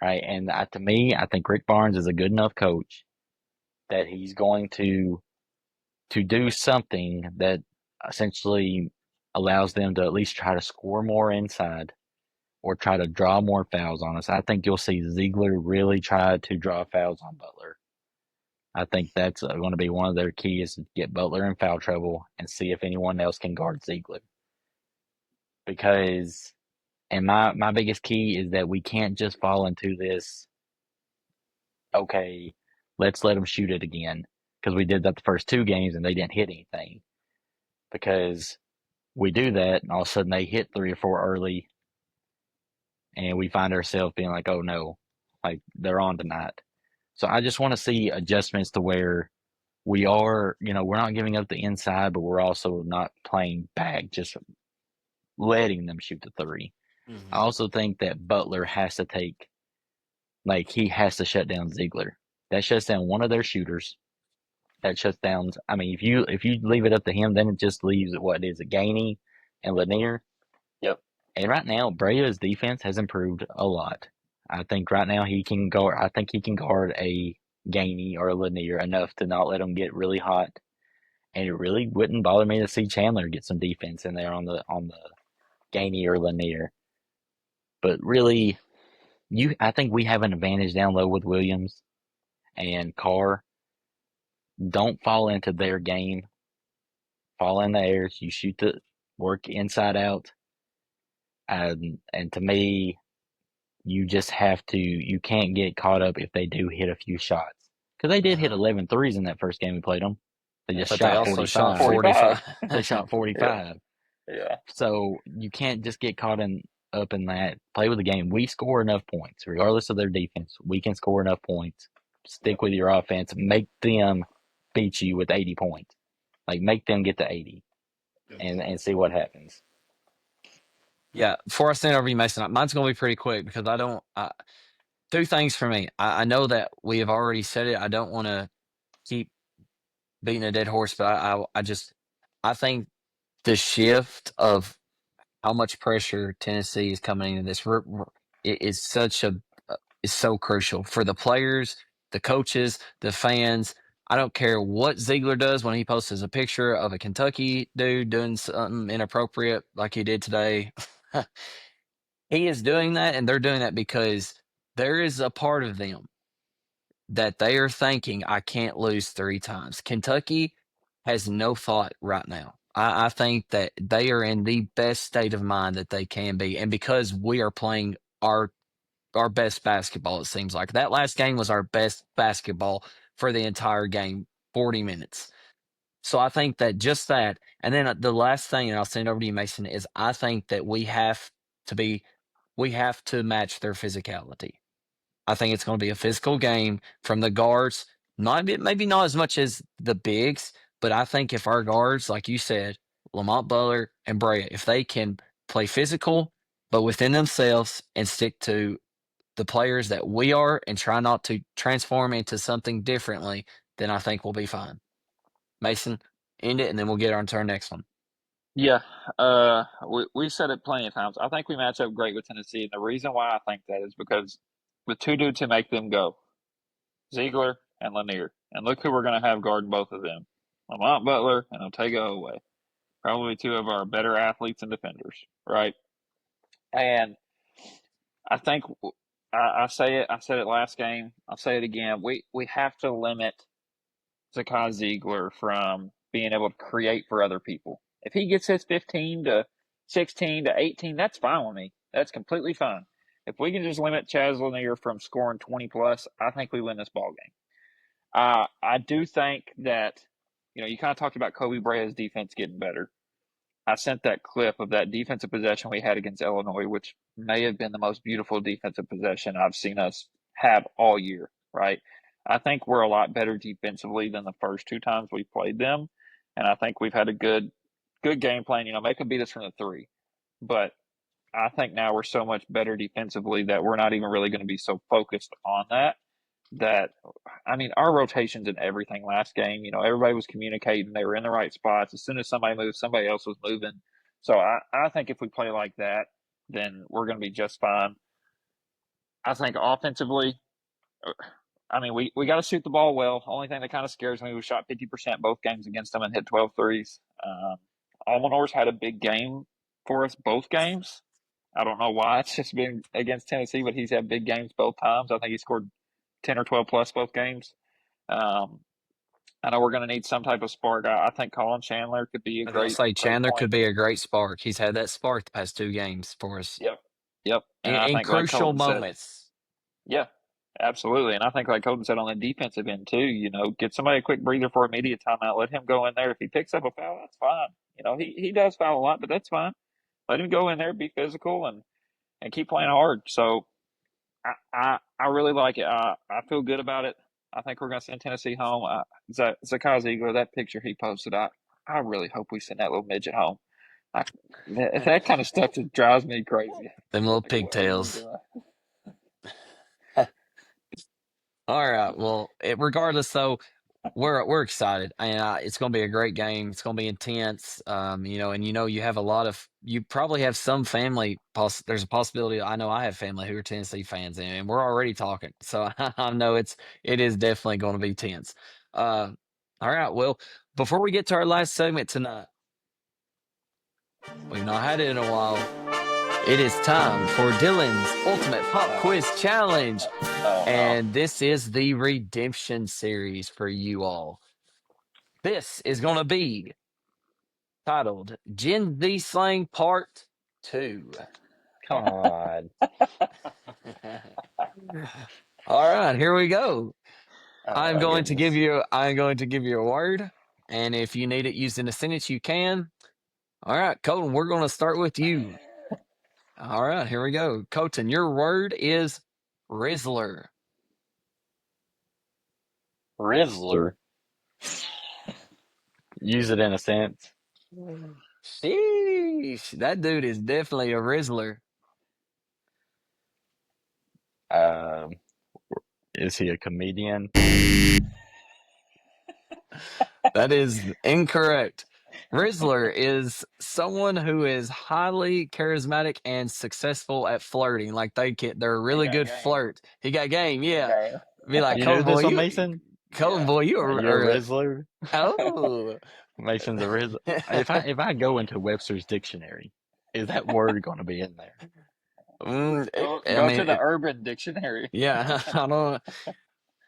Speaker 1: Right? And to me, I think Rick Barnes is a good enough coach that he's going to do something that essentially allows them to at least try to score more inside or try to draw more fouls on us. I think you'll see Ziegler really try to draw fouls on Butler. I think that's going to be one of their keys to get Butler in foul trouble and see if anyone else can guard Ziegler. Because, and my biggest key is that we can't just fall into this, okay, let's let them shoot it again. Because we did that the first 2 games and they didn't hit anything. Because we do that and all of a sudden they hit 3 or 4 early and we find ourselves being like, oh no, like they're on tonight. So I just want to see adjustments to where we are, we're not giving up the inside, but we're also not playing back, just letting them shoot the 3. I
Speaker 3: Mm-hmm.
Speaker 1: also think that Butler has to he has to shut down Ziegler. That shuts down one of their shooters. That shuts down. I mean, if you leave it up to him, then it just leaves what is it, Gainey and Lanier.
Speaker 2: Yep.
Speaker 1: And right now, Brea's defense has improved a lot. I think right now he can guard. I think he can guard a Gainey or a Lanier enough to not let them get really hot. And it really wouldn't bother me to see Chandler get some defense in there on the Gainey or Lanier. But really, I think we have an advantage down low with Williams and Carr. Don't fall into their game. Fall in the airs. You shoot the work inside out. And to me, you just have to. You can't get caught up if they do hit a few shots because they did hit 11 threes in that first game we played them. They just
Speaker 3: But they
Speaker 1: shot
Speaker 3: also shot
Speaker 1: 45.
Speaker 2: 45.
Speaker 3: 45.
Speaker 1: They shot
Speaker 2: Yeah.
Speaker 1: 45.
Speaker 2: Yeah.
Speaker 1: So you can't just get caught up in that. Play with the game. We score enough points, regardless of their defense. We can score enough points. Stick with your offense. Make them beat you with 80 points. Like make them get to 80, and see what happens.
Speaker 3: Yeah, before I send over you, Mason, mine's going to be pretty quick because I don't. Two things for me. I know that we have already said it. I don't want to keep beating a dead horse, but I think the shift of how much pressure Tennessee is coming into this it is is so crucial for the players, the coaches, the fans. I don't care what Ziegler does when he posts a picture of a Kentucky dude doing something inappropriate like he did today. He is doing that, and they're doing that because there is a part of them that they are thinking, I can't lose 3 times. Kentucky has no thought right now. I think that they are in the best state of mind that they can be. And because we are playing our best basketball, it seems like. That last game was our best basketball for the entire game, 40 minutes. So I think that just that, and then the last thing, and I'll send it over to you, Mason, is I think that we have to match their physicality. I think it's going to be a physical game from the guards. Maybe not as much as the bigs, but I think if our guards, like you said, Lamont Butler and Brea, if they can play physical, but within themselves and stick to the players that we are and try not to transform into something differently, then I think we'll be fine. Mason, end it, and then we'll get on to our next one.
Speaker 2: Yeah. We said it plenty of times. I think we match up great with Tennessee, and the reason why I think that is because with two dudes to make them go, Ziegler and Lanier, and look who we're going to have guarding both of them, Lamont Butler and Otega Oweh, probably two of our better athletes and defenders, right? And I think I say it. I said it last game. I'll say it again. We have to limit Zakai Ziegler from being able to create for other people. If he gets his 15 to 16 to 18, that's fine with me. That's completely fine. If we can just limit Chaz Lanier from scoring 20 plus, I think we win this ball game. I do think that, you kind of talked about Kobe Brea's defense getting better. I sent that clip of that defensive possession we had against Illinois, which may have been the most beautiful defensive possession I've seen us have all year, right? I think we're a lot better defensively than the first 2 times we played them. And I think we've had a good game plan. Make them beat us from the 3. But I think now we're so much better defensively that we're not even really going to be so focused on that I mean, our rotations and everything last game, everybody was communicating. They were in the right spots. As soon as somebody moved, somebody else was moving. So I think if we play like that, then we're going to be just fine. I think offensively, I mean, we got to shoot the ball well. Only thing that kind of scares me, we shot 50% both games against them and hit 12 threes. Almanor's had a big game for us both games. I don't know why it's just been against Tennessee, but he's had big games both times. I think he scored 10 or 12 plus both games. I know we're going to need some type of spark. I think Colin Chandler could be a
Speaker 3: I was going to say
Speaker 2: great
Speaker 3: Chandler
Speaker 2: point.
Speaker 3: could be a great spark. He's had that spark the past 2 games for us.
Speaker 2: Yep. And I
Speaker 3: In
Speaker 2: think, like
Speaker 3: crucial
Speaker 2: Colton said,
Speaker 3: moments.
Speaker 2: yeah, absolutely. And I think, like Colton said, on the defensive end too, get somebody a quick breather for immediate timeout. Let him go in there. If he picks up a foul, that's fine. He does foul a lot, but that's fine. Let him go in there, be physical, and keep playing hard. So I really like it. I feel good about it. I think we're going to send Tennessee home. Zakai Ziegler, that picture he posted, I really hope we send that little midget home. That kind of stuff just drives me crazy.
Speaker 3: Them little
Speaker 2: Like, what are you
Speaker 3: pigtails.
Speaker 2: doing?
Speaker 3: All right. Well, regardless, though, we're excited, and it's going to be a great game. It's going to be intense. And you probably have some family. There's a possibility. I know I have family who are Tennessee fans, and we're already talking. So I know it is definitely going to be tense. All right. Well, before we get to our last segment tonight, we've not had it in a while. It is time for Dylan's Ultimate Pop Quiz Challenge.
Speaker 2: Oh,
Speaker 3: And this is the redemption series for you all. This is going to be titled Gen Z Slang Part 2.
Speaker 1: Come on.
Speaker 3: All right, here we go. I'm
Speaker 1: Oh,
Speaker 3: going to give
Speaker 1: goodness.
Speaker 3: you a word, and if you need it used in a sentence, you can. All right, Colton, we're going to start with you. All right, here we go. Colton, your word is Rizzler.
Speaker 1: Rizzler. Use it in a sense.
Speaker 3: Sheesh, that dude is definitely a Rizzler.
Speaker 1: Um, is he a comedian?
Speaker 3: That is incorrect. Rizzler is someone who is highly charismatic and successful at flirting. Like they're a
Speaker 2: He
Speaker 3: really
Speaker 2: got
Speaker 3: good
Speaker 2: game.
Speaker 3: flirt. He got game, yeah.
Speaker 2: Game.
Speaker 3: Be like,
Speaker 1: You knew
Speaker 3: Colton boy,
Speaker 1: this one, Mason?
Speaker 3: Colton
Speaker 2: Yeah.
Speaker 3: boy, you
Speaker 1: Are
Speaker 3: are,
Speaker 1: you a
Speaker 3: are
Speaker 1: Rizzler?
Speaker 3: oh.
Speaker 1: Mason's a Rizzler. If I go into Webster's dictionary, is that word going to be in there?
Speaker 3: I
Speaker 2: Go
Speaker 3: mean,
Speaker 2: to the Urban Dictionary.
Speaker 3: yeah, I don't.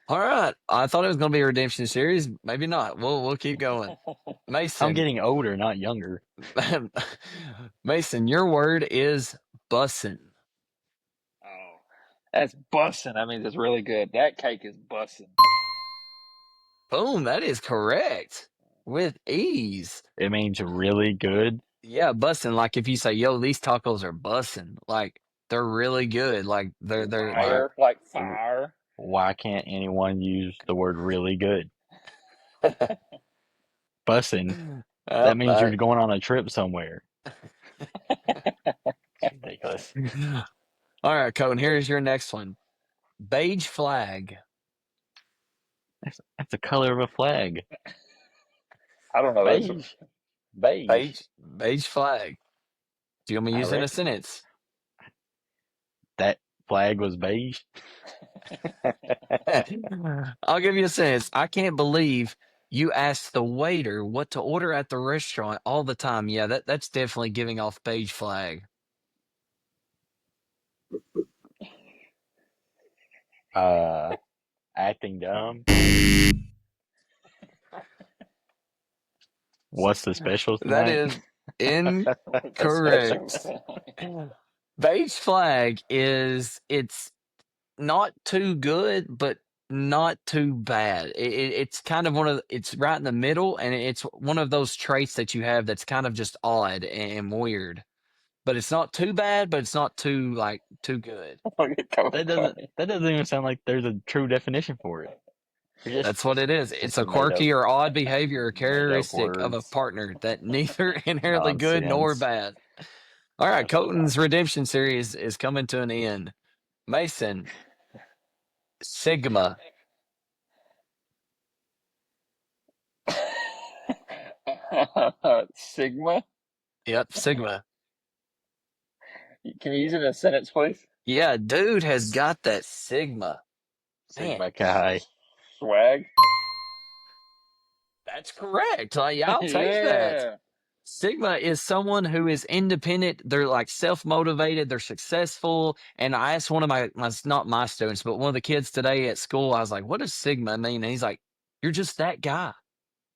Speaker 3: All right, I thought it was going to be a redemption series. Maybe not. We'll keep going.
Speaker 1: I'm
Speaker 3: Mason,
Speaker 1: getting older, not younger.
Speaker 3: Mason, your word is bussin'.
Speaker 2: Oh, that's bussin'. That means it's really good. That cake is bussin'.
Speaker 3: Boom, that is correct with ease.
Speaker 1: It means really good.
Speaker 3: Yeah, bussin'. Like if you say, "Yo, these tacos are bussin'," like they're really good. Like they're
Speaker 1: Why,
Speaker 3: they're.
Speaker 2: Fire, like fire.
Speaker 1: why can't anyone use the word really good? Bussin'. That means you're
Speaker 3: uh,
Speaker 1: going on a trip somewhere. It's ridiculous.
Speaker 3: all right, Cohen. Here's your next one. Beige flag.
Speaker 1: That's the color of a flag.
Speaker 2: I don't know this one.
Speaker 1: Beige. Beige.
Speaker 3: Beige flag. Do you want me to
Speaker 1: I
Speaker 3: use it in a
Speaker 1: reckon
Speaker 3: sentence?
Speaker 1: that flag was beige.
Speaker 3: I'll give you a sentence. I can't believe you asked the waiter what to order at the restaurant all the time. Yeah, that's definitely giving off beige flag.
Speaker 1: Acting dumb. What's the specials
Speaker 3: That
Speaker 1: tonight?
Speaker 3: is
Speaker 2: The special.
Speaker 3: incorrect. Beige flag is it's not too good, but not too bad. It's kind of it's right in the middle, and it's one of those traits that you have that's kind of just odd and weird. But it's not too bad, but it's not too good.
Speaker 2: Look at Coach
Speaker 1: That doesn't
Speaker 2: Clay.
Speaker 1: that doesn't even sound like there's a true definition for it. You're
Speaker 3: That's what it is. It's
Speaker 1: just
Speaker 3: a
Speaker 1: a made up
Speaker 3: quirky or odd behavior or
Speaker 1: made up
Speaker 3: characteristic of a
Speaker 1: words.
Speaker 3: partner that neither inherently good nor
Speaker 1: Nonsense.
Speaker 3: bad. All right, Colton's redemption series is coming to an end. Mason, Sigma.
Speaker 2: Sigma.
Speaker 3: Yep, Sigma.
Speaker 2: Can you use it in a sentence, please?
Speaker 3: Yeah, dude has got that Sigma. Man,
Speaker 1: Sigma Chi.
Speaker 2: Swag.
Speaker 3: that's correct. Yeah, I'll take that.
Speaker 2: Yeah.
Speaker 3: Sigma is someone who is independent. They're like self-motivated. They're successful. And I asked one of my not my students, but one of the kids today at school, I was like, what does Sigma mean? And he's like, you're just that guy.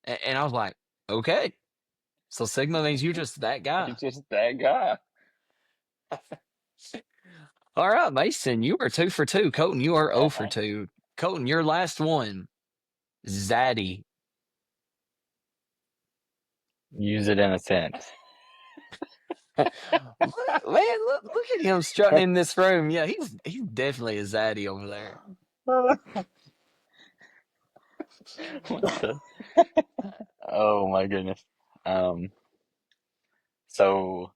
Speaker 3: And I was like, okay. So Sigma means you're just that guy.
Speaker 2: He's just that guy.
Speaker 3: All right, Mason, you are 2 for 2. Colton, you are 0 for
Speaker 2: Uh-huh.
Speaker 3: 2. Colton, your last one. Zaddy.
Speaker 1: Use it in a sentence.
Speaker 3: Man, look at him strutting in this room. Yeah, he's definitely a zaddy over there.
Speaker 1: What the? Oh my goodness. Um. So,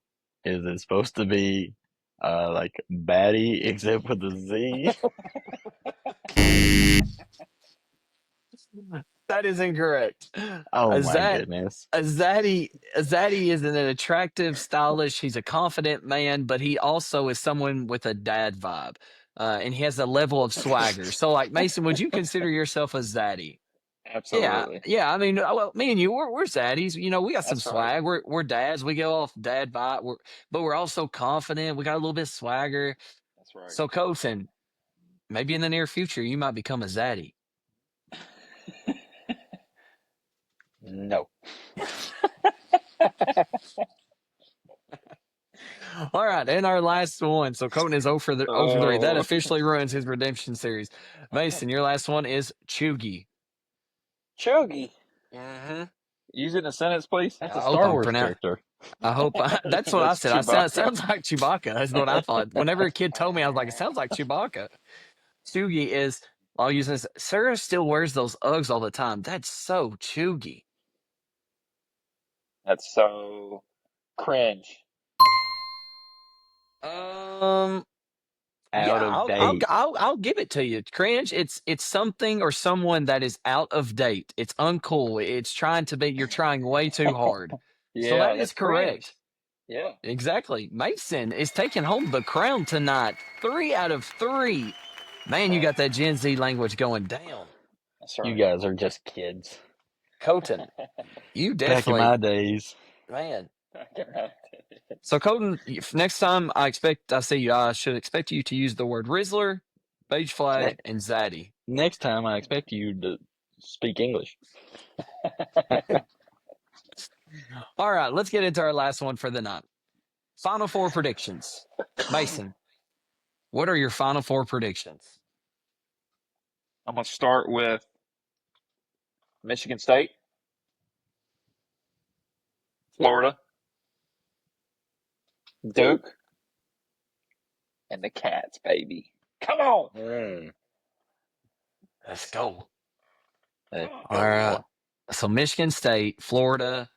Speaker 1: is it supposed to be like Batty except with a Z?
Speaker 3: That is incorrect.
Speaker 1: Oh
Speaker 3: A
Speaker 1: my
Speaker 3: zad
Speaker 1: goodness.
Speaker 3: a zaddy is an attractive, stylish. He's a confident man, but he also is someone with a dad vibe, and he has a level of swagger. So, like Mason, would you consider yourself a zaddy? Yeah,
Speaker 2: Absolutely.
Speaker 3: yeah. I mean, well, me and you, we're zaddies. You know, we got some
Speaker 2: That's right.
Speaker 3: swag. We're dads. We go off dad vibe. But we're also confident. We got a little bit of swagger.
Speaker 2: That's right.
Speaker 3: So, Colton, maybe in the near future, you might become a zaddy.
Speaker 1: No.
Speaker 3: All right, and our last one. So Colton is 0 for 3. That
Speaker 2: Oh.
Speaker 3: officially ruins his redemption series. Mason, your last one is Chugi.
Speaker 2: Chuggy.
Speaker 3: Mm-hmm.
Speaker 2: Use it in a sentence, please.
Speaker 1: That's
Speaker 3: I
Speaker 1: a
Speaker 3: hope
Speaker 1: Star
Speaker 3: I'm
Speaker 1: Wars
Speaker 3: pronouncing.
Speaker 1: character.
Speaker 3: I hope that's what I
Speaker 2: That's
Speaker 3: said.
Speaker 2: Chewbacca.
Speaker 3: Sounds like Chewbacca. That's what I thought. Whenever a kid told me, I was like, it sounds like Chewbacca. Chugi is. I'll use this. Sarah still wears those Uggs all the time. That's so Chugi.
Speaker 2: That's so cringe.
Speaker 3: Um.
Speaker 1: Out
Speaker 3: Yeah,
Speaker 1: of date.
Speaker 3: I'll give it to you. Cringe. It's something or someone that is out of date. It's uncool. It's trying to be. You're trying way too hard. So
Speaker 2: Yeah,
Speaker 3: that is
Speaker 2: that's cringe.
Speaker 3: correct.
Speaker 2: Yeah.
Speaker 3: Exactly. Mason is taking home the crown tonight. 3 out of 3. Man, you got that Gen Z language going down.
Speaker 2: That's
Speaker 1: You
Speaker 2: right.
Speaker 1: guys are just kids.
Speaker 3: Colton, you
Speaker 1: Back in
Speaker 3: definitely,
Speaker 1: my days.
Speaker 3: man. So Colton, next time I see you, I should expect you to use the word Rizzler, beige flag, and Zaddy.
Speaker 1: Next time, I expect you to speak English.
Speaker 3: All right, let's get into our last one for the night. Final Four predictions. Mason, what are your Final Four predictions?
Speaker 2: I'm going to start with Michigan State, Florida, Duke, and the Cats, baby. Come on.
Speaker 3: Let's go.
Speaker 1: Hey,
Speaker 3: All right. So Michigan State, Florida,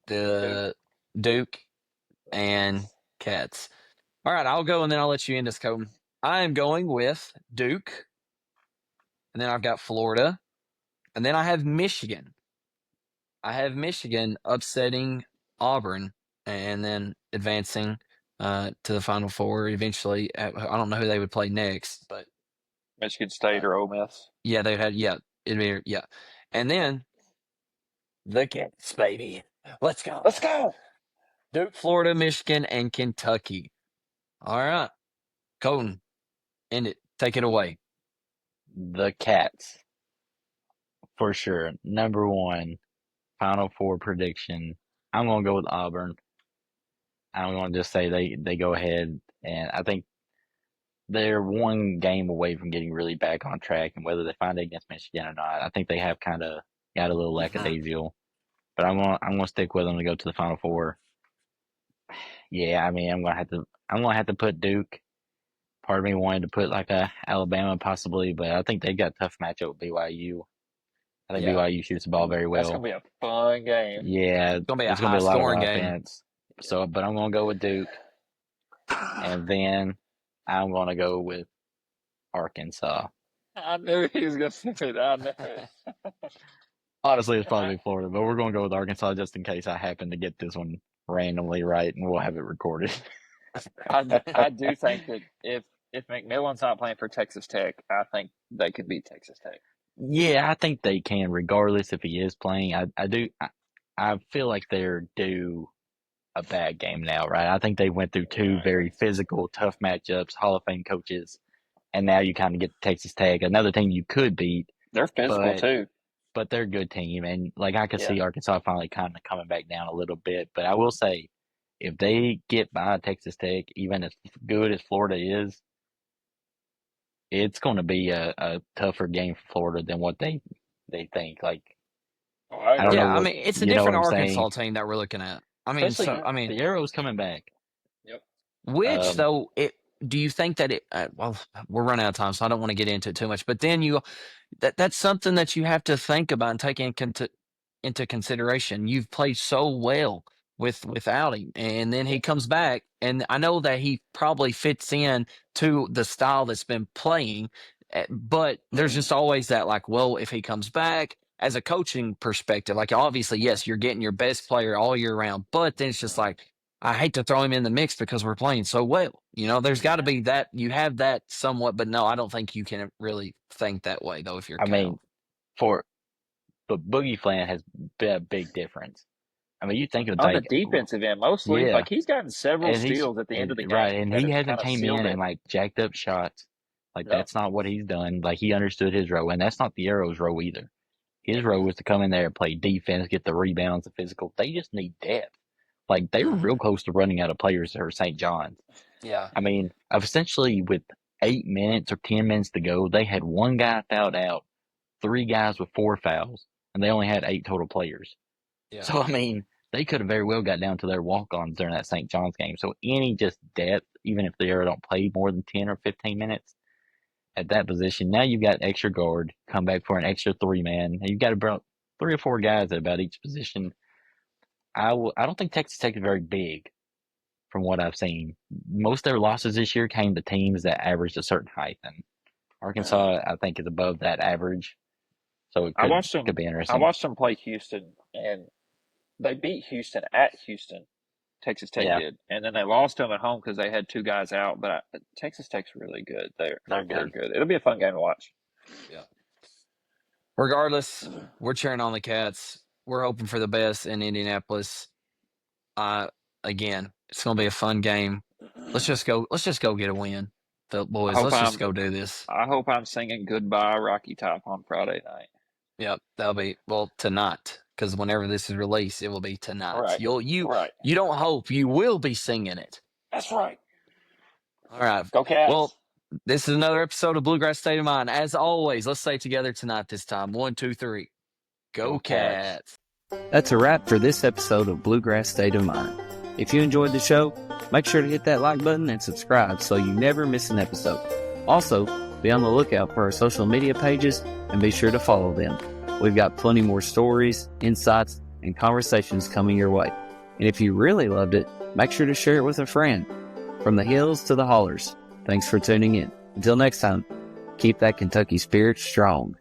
Speaker 3: the Duke, and Cats. All right, I'll go and then I'll let you end this, Colton. I am going with Duke, and then I've got Florida, and then I have Michigan. I have Michigan upsetting Auburn and then advancing to the Final Four eventually. I don't know who they would play next, but
Speaker 2: Michigan State or Ole Miss.
Speaker 3: yeah, it'd be yeah. And then the Cats, baby. Let's go.
Speaker 2: Let's go.
Speaker 3: Duke, Florida, Michigan, and Kentucky. All right. Colton, end it. Take it away.
Speaker 1: the Cats, for sure. Number one, Final Four prediction. I'm going to go with Auburn. I'm going to just say they go ahead, and I think they're one game away from getting really back on track. And whether they find it against Michigan or not, I think they have kind of got a little lackadaisical. But I'm gonna stick with them to go to the Final Four. Yeah, I mean I'm gonna have to put Duke. Part of me wanted to put like a Alabama possibly, but I think they got a tough matchup with BYU. I think
Speaker 3: Yeah.
Speaker 1: BYU shoots the ball very
Speaker 2: That's
Speaker 1: well.
Speaker 2: going to be a fun game.
Speaker 1: Yeah,
Speaker 3: It's going to be a
Speaker 1: it's gonna be a lot of
Speaker 3: high-scoring game.
Speaker 1: offense. So, but I'm gonna go with Duke, and then I'm gonna go with Arkansas.
Speaker 2: I knew he was going to say that. I knew it.
Speaker 1: Honestly, it's probably Florida, but we're gonna go with Arkansas just in case I happen to get this one randomly right, and we'll have it recorded.
Speaker 2: I do think that if McMillan's not playing for Texas Tech, I think they could beat Texas Tech.
Speaker 1: Yeah, I think they can, regardless if he is playing. I feel like they're due a bad game now, right? I think they went through two very physical, tough matchups, Hall of Fame coaches, and now you kind of get Texas Tech, another team you could beat,
Speaker 2: They're physical too.
Speaker 1: but they're a good team. And like I could
Speaker 2: Yeah.
Speaker 1: see Arkansas finally kind of coming back down a little bit. But I will say, if they get by Texas Tech, even as good as Florida is, it's going to be a tougher game for Florida than what they think. Like, I don't
Speaker 3: Yeah,
Speaker 1: know
Speaker 3: I
Speaker 1: what
Speaker 3: mean, it's a
Speaker 1: you know what
Speaker 3: different
Speaker 1: I'm
Speaker 3: Arkansas
Speaker 1: saying.
Speaker 3: team that we're looking at. I mean,
Speaker 1: Especially the Arrow's coming back.
Speaker 2: Yep.
Speaker 3: which though do you think that it? Well, we're running out of time, so I don't want to get into it too much. But then that's something that you have to think about and take into consideration. You've played so well without him, and then he comes back, and I know that he probably fits in to the style that's been playing, but there's just always that like, well, if he comes back. As a coaching perspective, like obviously, yes, you're getting your best player all year round, but then it's just like, I hate to throw him in the mix because we're playing so well. There's got to be that you have that somewhat, but no, I don't think you can really think that way though. If you're
Speaker 1: I
Speaker 3: Cal.
Speaker 1: mean, but Boogie Flan has been a big difference. I mean, you think of
Speaker 2: On the
Speaker 1: like
Speaker 2: defensive end, mostly.
Speaker 1: yeah,
Speaker 2: Like he's gotten several
Speaker 1: and
Speaker 2: steals at the end of the game.
Speaker 1: right, and
Speaker 2: that
Speaker 1: he
Speaker 2: have
Speaker 1: hasn't
Speaker 2: kind of
Speaker 1: came
Speaker 2: sealed
Speaker 1: in
Speaker 2: it.
Speaker 1: and like jacked up shots. Like
Speaker 2: Yep.
Speaker 1: that's not what he's done. Like he understood his role, and that's not the Arrow's role either. His role was to come in there and play defense, get the rebounds, the physical. They just need depth. Like, they were real close to running out of players for St. John's.
Speaker 3: Yeah.
Speaker 1: I mean, essentially with 8 minutes or 10 minutes to go, they had one guy fouled out, 3 guys with 4 fouls, and they only had 8 total players.
Speaker 3: Yeah.
Speaker 1: So, I mean, they could have very well got down to their walk-ons during that St. John's game. So, any just depth, even if they ever don't play more than 10 or 15 minutes at that position, now you've got extra guard, come back for an extra 3-man. You've got about 3 or 4 guys at about each position. I don't think Texas Tech is very big from what I've seen. Most of their losses this year came to teams that averaged a certain height, and Arkansas, I think, is above that average. So it could be
Speaker 2: I
Speaker 1: interesting.
Speaker 2: watched them play Houston, and they beat Houston at Houston. Texas Tech did, and then they lost them at home because they had 2 guys out. But Texas Tech's really good. They're good. It'll be a fun game to watch.
Speaker 3: Yeah. Regardless, we're cheering on the Cats. We're hoping for the best in Indianapolis. Again, it's going to be a fun game. Let's just go get a win, the boys. Let's just go do this.
Speaker 2: I hope I'm singing "Goodbye Rocky Top" on Friday night.
Speaker 3: Yep, that'll be tonight, because whenever this is released, it will be tonight.
Speaker 2: Right.
Speaker 3: You don't hope, you will be singing it.
Speaker 2: That's right.
Speaker 3: All right.
Speaker 2: Go Cats.
Speaker 3: Well, this is another episode of Bluegrass State of Mind. As always, let's say it together tonight this time. 1, 2, 3. Go Cats.
Speaker 4: That's a wrap for this episode of Bluegrass State of Mind. If you enjoyed the show, make sure to hit that like button and subscribe so you never miss an episode. Also, be on the lookout for our social media pages and be sure to follow them. We've got plenty more stories, insights, and conversations coming your way. And if you really loved it, make sure to share it with a friend. From the hills to the hollers, thanks for tuning in. Until next time, keep that Kentucky spirit strong.